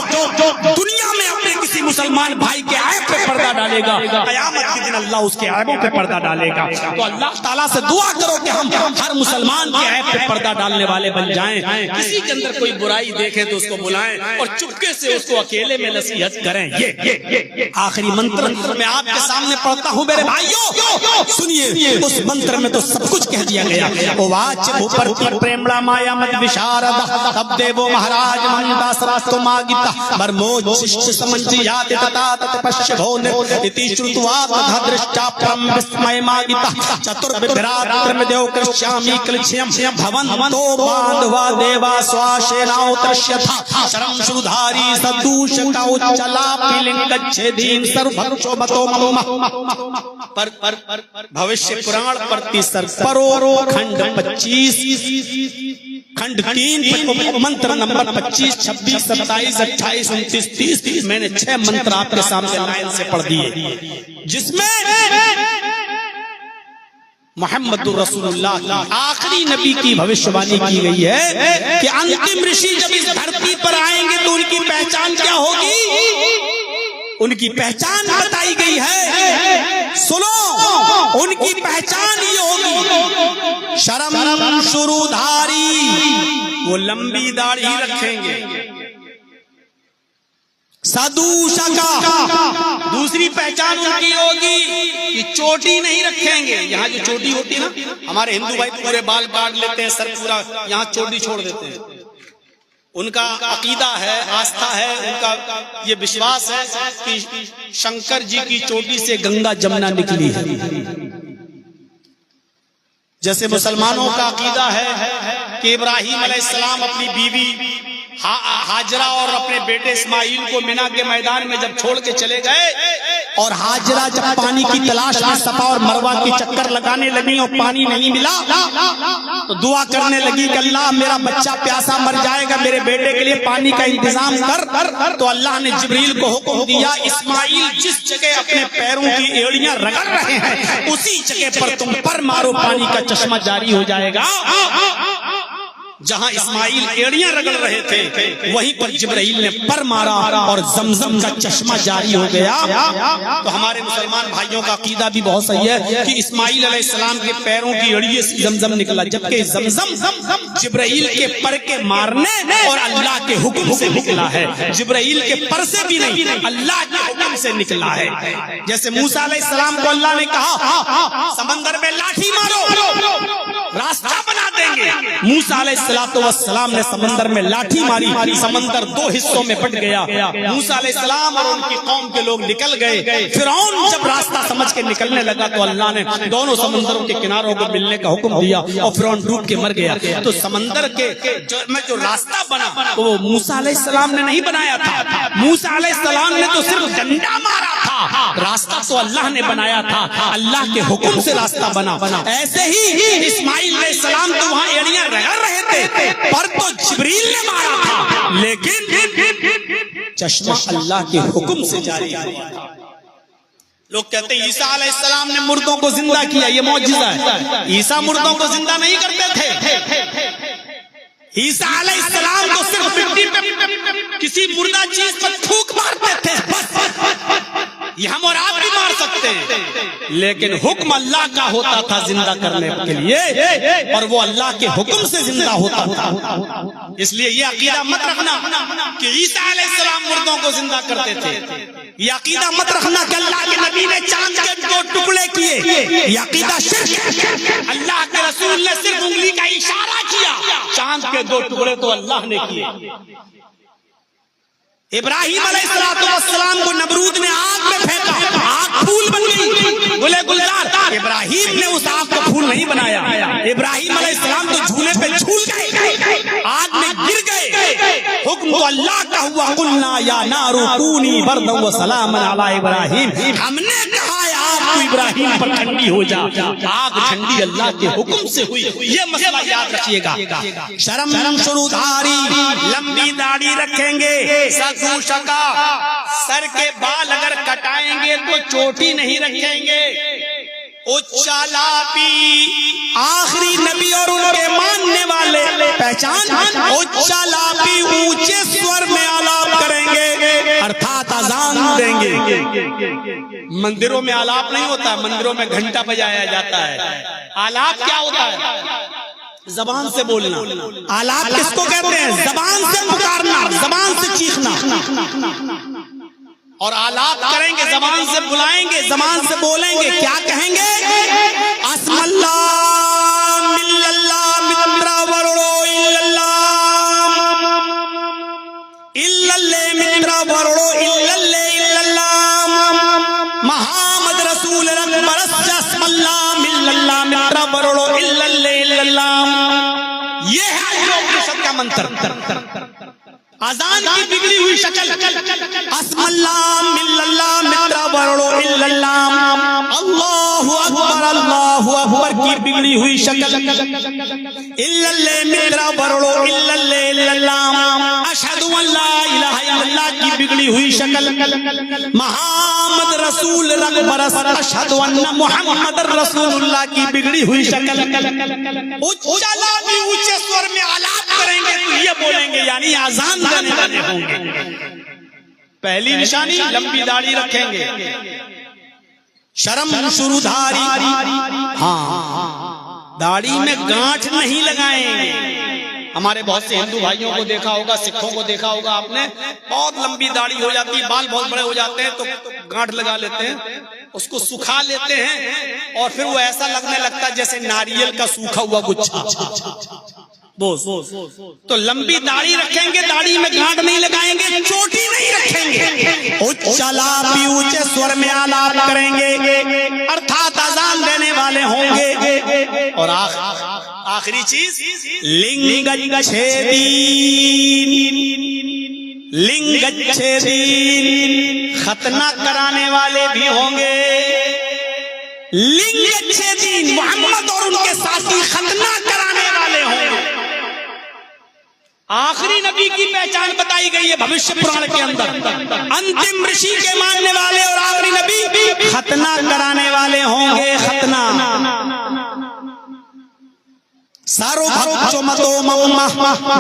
दुनिया में अपने किसी मुसलमान भाई के ऐब पे पर्दा डालेगा, क़यामत के दिन अल्लाह उसके ऐबों पे पर्दा डालेगा। तो अल्लाह ताला से दुआ करो कि हम हर मुसलमान के ऐब पे पर्दा डालने वाले बन जाएं। किसी के अंदर कोई बुराई देखे तो उसको बुलाएं और चुपके से उसको अकेले में नसीहत करें। ये आखिरी मंत्र मैं आपके सामने पढ़ता हूँ मेरे भाइयों, सुनिए। उस मंत्र में तो सब कुछ कह दिया गया। ओ वाच ऊपर प्रेमड़ा माया मत विशारद तब देवो महाराज मंदा सरास्तो मागिता मर्मोज शिष्ट समंजियात तथा तत्पश्य भोन इति श्रुत्वा तदृष्टा परम विस्मय मागिता चतुर्विभ्रात्र में देव कृष्यामि क्लक्ष्यम भवन्तो बांधवा देवा स्वाशेनाउत्रश्यथा शरम सुधारी सदूष का उच्चला पिलिंगच्छेदीन सर्वभक्षो मतो पर भविष्य पुराण प्रतिसर परो खंड 25 खंड 3 मंत्र नंबर 25, 26, 27, 28, 29, 30 मैंने 6 मंत्र आपके सामने लाइन से पढ़ दिए, जिसमें मोहम्मदुर रसूलुल्लाह आखिरी नबी की भविष्यवाणी की गई है कि अंतिम ऋषि जब इस धरती पर आएंगे तो उनकी पहचान क्या होगी। उनकी पहचान बताई गई है, सुनो। उनकी पहचान ये होगी शरम शुरूधारी, वो लंबी दाढ़ी रखेंगे। सदूशका, दूसरी पहचान उनकी होगी कि चोटी नहीं रखेंगे। यहाँ जो चोटी होती है ना, हमारे हिंदू भाई पूरे बाल काट लेते हैं, सर पूरा, यहाँ चोटी छोड़ देते हैं। उनका अकीदा है, आस्था है, उनका ये विश्वास है कि शंकर जी की चोटी से गंगा जमुना निकली है। जैसे मुसलमानों का अकीदा है कि इब्राहिम अलैहिस्सलाम अपनी बीवी हाजरा और अपने बेटे इस्माइल को मिना के मैदान में जब छोड़ के चले गए और हाजरा जब पानी की तलाश में सफा और मरवा के चक्कर लगाने लगी और पानी नहीं मिला तो दुआ करने लगी कि अल्लाह मेरा बच्चा प्यासा मर जाएगा, मेरे बेटे के लिए पानी का इंतजाम कर। तो अल्लाह ने जिब्रील को हुक्म दिया, इस्माइल जिस जगह अपने पैरों की एड़ियां रगड़ रहे हैं उसी जगह पर तुम पर मारो, पानी का चश्मा जारी हो जाएगा। जहां इस्माइल एड़ियां रगड़ रहे थे वहीं पर जिब्राइल ने पर मारा और जमजम का चश्मा जारी हो गया। तो हमारे मुसलमान भाइयों का अकीदा भी बहुत सही है कि इस्माइल अलैहिस्सलाम के पैरों की एड़ियों से जमजम निकला, जबकि जमजम जिब्राइल के पर के मारने और अल्लाह के हुक्म से निकला है। जिब्राइल के पर से भी नहीं, अल्लाह के हुक्म से निकला है। जैसे मूसा अलैहिस्सलाम को अल्लाह ने कहा समंदर में लाठी मारो, रास्ता बना देंगे। मूसा अलैहिस्सलाम ने समंदर में लाठी मारी, समंदर 2 हिस्सों में बट गया। मूसा अलैहिस्सलाम और उनकी कौम के लोग निकल गए। फिरौन जब रास्ता समझ के निकलने लगा तो अल्लाह ने दोनों समंदरों के किनारों को मिलने का हुक्म दिया और फिरौन डूब के मर गया। तो समंदर के जो रास्ता बना वो मूसा अलैहिस्सलाम ने नहीं बनाया था। मूसा अलैहिस्सलाम ने तो सिर्फ डंडा मारा था, रास्ता तो अल्लाह ने बनाया था। अल्लाह के हुक्म से रास्ता बना। ऐसे ही इस्माइल अलैहिस्सलाम तो वहां एड़ियां रगड़ रहे थे, पर तो जिब्रील ने मारा था, लेकिन चश्मा अल्लाह के हुक्म से जारी हुआ था। लोग कहते हैं ईसा अलैहिस्सलाम ने मुर्दों को जिंदा किया, ये मौजूदा है। ईसा मुर्दों को जिंदा नहीं करते थे। ईसा अलैहिस्सलाम तो सिर्फ मिट्टी पे किसी मुर्दा चीज पर थूक मारते थे, ये हम और आप भी मार सकते हैं, लेकिन हुक्म अल्लाह का होता था जिंदा करने के लिए, और वो अल्लाह के हुक्म से जिंदा होता था। इसलिए ये अकीदा मत रखना कि ईसा अलैहिस्सलाम मुर्दों को जिंदा करते थे। ये अकीदा मत रखना कि अल्लाह के नबी ने चांद के 2 टुकड़े किए। ये अकीदा शिर्क। अल्लाह के रसूल ने सिर्फ उंगली का इशारा किया, चांद के 2 टुकड़े तो अल्लाह ने किए। इब्राहिम अलैहिस्सलाम को नमरूद ने आग में फेंका, आग फूल बन गई, गुले गुलजार। इब्राहिम ने उस आग को फूल नहीं बनाया। इब्राहिम अलैहिस्सलाम तो झूले पे झूल गए, आग में गिर गए। हुक्म तो अल्लाह का हुआ, कुलना या नारू कूनी बरदन व सलामन अला इब्राहिम। हमने कहा इब्राहिम पर ठंडी हो जा। आग ठंडी अल्लाह के हुक्म से हुई, ये मसला याद रखिएगा। शर्म शुरूधारी, लंबी दाढ़ी रखेंगे, सका सर के बाल अगर कटाएंगे तो चोटी नहीं रखेंगे। उच्चालापी, आखिरी नबी और उनके मानने वाले पहचान, उच्चालापी ऊंचे स्वर में आलाप करेंगे अर्थात अजान देंगे। मंदिरों में आलाप नहीं होता, मंदिरों में घंटा बजाया जाता है। आलाप क्या होता है? जबान से बोलना। आलाप किसको कहते हैं? जबान से पुकारना, जबान से चीखना। और आलाप करेंगे, जबान से बुलाएंगे, जबान से बोलेंगे। क्या कहेंगे? अस्मल्लाह मिल्लल्लाह मित्रा वरड़ो इल्लल्लाह इल्लल्ले मित्रा वरड़ो इल्लल्ले इल्लल्लाह मुहम्मद रसूल रब्बर अस्मल्लाह मिल्लल्लाह मित्रा वरड़ो इल्लल्ले इल्लल्लाह। ये है उपनिषद का मंत्र। अजान की बिगड़ी हुई शक्ल, अस्मल्लाह मिल्लल्लाह मित्रा वरड़ो इल्लल्लाह, अल्लाहु अकबर की बिगड़ी हुई शक्ल, इल्लल्ले मित्रा वरड़ो इल्लल्ले इल्लल्लाह, अशहदु अल्ला इलाहा इल्लल्लाह की बिगड़ी हुई शक्ल, मुहम्मद रसूल रब्बर अशहदु अन्ना मुहम्मदर रसूलुल्लाह की बिगड़ी हुई शक्ल। उच्चाला भी ऊंचे स्वर में आलाप करेंगे तो ये बोलेंगे, यानी आजान देने वाले होंगे। पहली निशानी, लंबी दाढ़ी रखेंगे। शर्म शुरूधारी, हाँ, दाढ़ी में गांठ नहीं लगाएंगे। हमारे बहुत से हिंदू भाइयों को देखा होगा, सिखों को देखा होगा आपने, बहुत लंबी दाढ़ी हो जाती है, बाल बहुत बड़े हो जाते हैं तो गांठ लगा लेते हैं, उसको सुखा लेते हैं और फिर वो ऐसा लगने लगता है जैसे नारियल का सूखा हुआ गुच्छा। तो लंबी दाढ़ी रखेंगे, दाढ़ी में गांठ नहीं लगाएंगे, चोटी नहीं रखेंगे। उच्चालापी, ऊंचे स्वर में आलाप करेंगे अर्थात अजान देने वाले होंगे। और आखिरी चीज, लिंगच्छेदी, लिंगच्छेदी, खतना कराने वाले भी होंगे। लिंगच्छेदी, मोहम्मद और उनके साथी खतना कराने वाले होंगे। आखिरी नबी की पहचान बताई गई है भविष्य पुराण के अंदर। अंतिम ऋषि के मानने वाले और आखिरी नबी खतना कराने वाले होंगे। खतना सारो भक्तो मतो मम्मा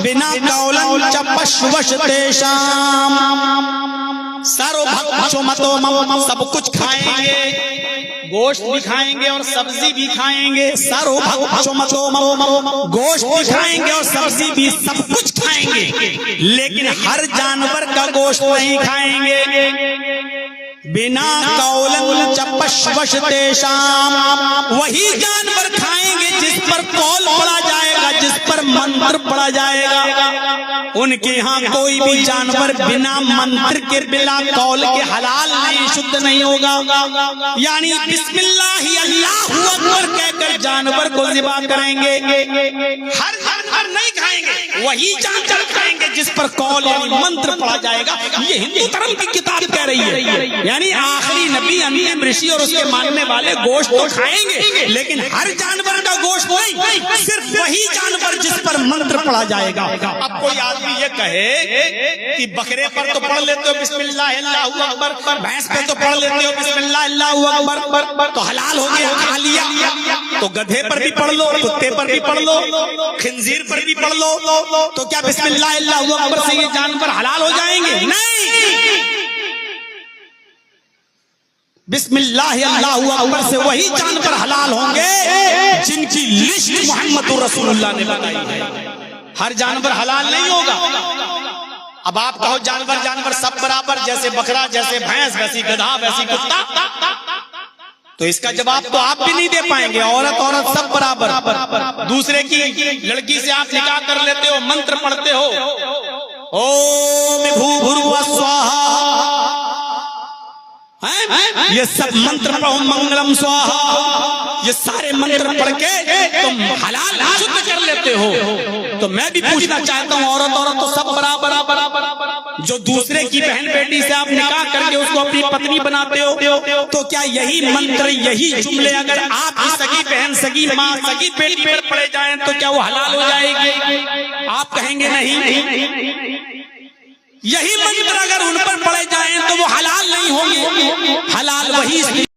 बिना कौलन चपश्वश तेषाम, सारो भक्तो मतो मम्मा, सब कुछ खाएंगे, गोश्त भी खाएंगे और सब्जी भी खाएंगे। सारो भक्तो मतो मम्मा, गोश्त भी खाएंगे और सब्जी भी, सब कुछ खाएंगे, लेकिन हर जानवर का गोश्त नहीं खाएंगे। बिना कौलन चपश्वश तेषाम, वही जानवर खाएंगे जिस पर कौल पड़ा जाएगा, जिस पर मंत्र पड़ा जाएगा। उनके यहाँ कोई भी जानवर बिना मंत्र के, बिना कौल के हलाल नहीं, शुद्ध नहीं होगा। यानी बिस्मिल्लाह अल्लाहु अकबर कहकर जानवर को ज़िबा करेंगे। हर जानवर नहीं खाएंगे, वही जानवर खाएंगे जिस पर कौल यानी मंत्र पड़ा जाएगा। ये हिंदू धर्म की किताब कह रही है। यानी आखिरी नबी, अंतिम ऋषि और उसके मानने वाले गोश्त तो खाएंगे, लेकिन हर जानवर का गोश्त नहीं, सिर्फ वही जानवर जिस पर मंत्र पड़ा जाएगा। अब कोई आदमी ये कहे कि बकरे पर तो पढ़ लेते हो बिस्मिल्लाह अल्लाहु अकबर, भैंस पे तो पढ़ लेते हो बिस्मिल्लाह अल्लाहु अकबर, तो हलाल हो गया, खा लिया। तो गधे पर भी पढ़ लो, कुत्ते पर भी पढ़ लो, खिंजीर पर भी पढ़ लो, तो क्या बिस्मिल्लाह अल्लाहु अकबर से ये जानवर हलाल हो जाएंगे? नहीं, बिस्मिल्लाह अल्लाहु अकबर से वही जानवर हलाल होंगे जिनकी लिस्ट मोहम्मद रसूलुल्लाह ने बताई है। हर जानवर हलाल नहीं होगा। अब आप कहो जानवर जानवर सब बराबर, जैसे बकरा, जैसे भैंस, वैसी गधा, वैसी कुत्ता, तो इसका जवाब तो आप भी नहीं दे पाएंगे। औरत औरत सब बराबर। दूसरे की लड़की से आप निकाह कर लेते हो, मंत्र पढ़ते हो, ओम भूर्भुवः स्वाहा, ये सब मंत्र पढ़ो, मंगलम स्वाहा, ये सारे मंत्र पढ़ के तुम हलाल शुद्ध कर लेते हो। तो मैं भी पूछना चाहता हूँ, औरत औरत तो सब बराबर। जो दूसरे की बहन बेटी से आप निकाह करके उसको अपनी पत्नी बनाते हो, तो क्या यही मंत्र, यही जुमले अगर आपकी सगी बहन, सगी माँ, सगी बेटी पर पड़े जाएं तो क्या वो हलाल हो जाएगी? आप कहेंगे नहीं। यही मंत्र अगर उन पर पड़े जाएं तो वो हलाल नहीं होंगे। हलाल वही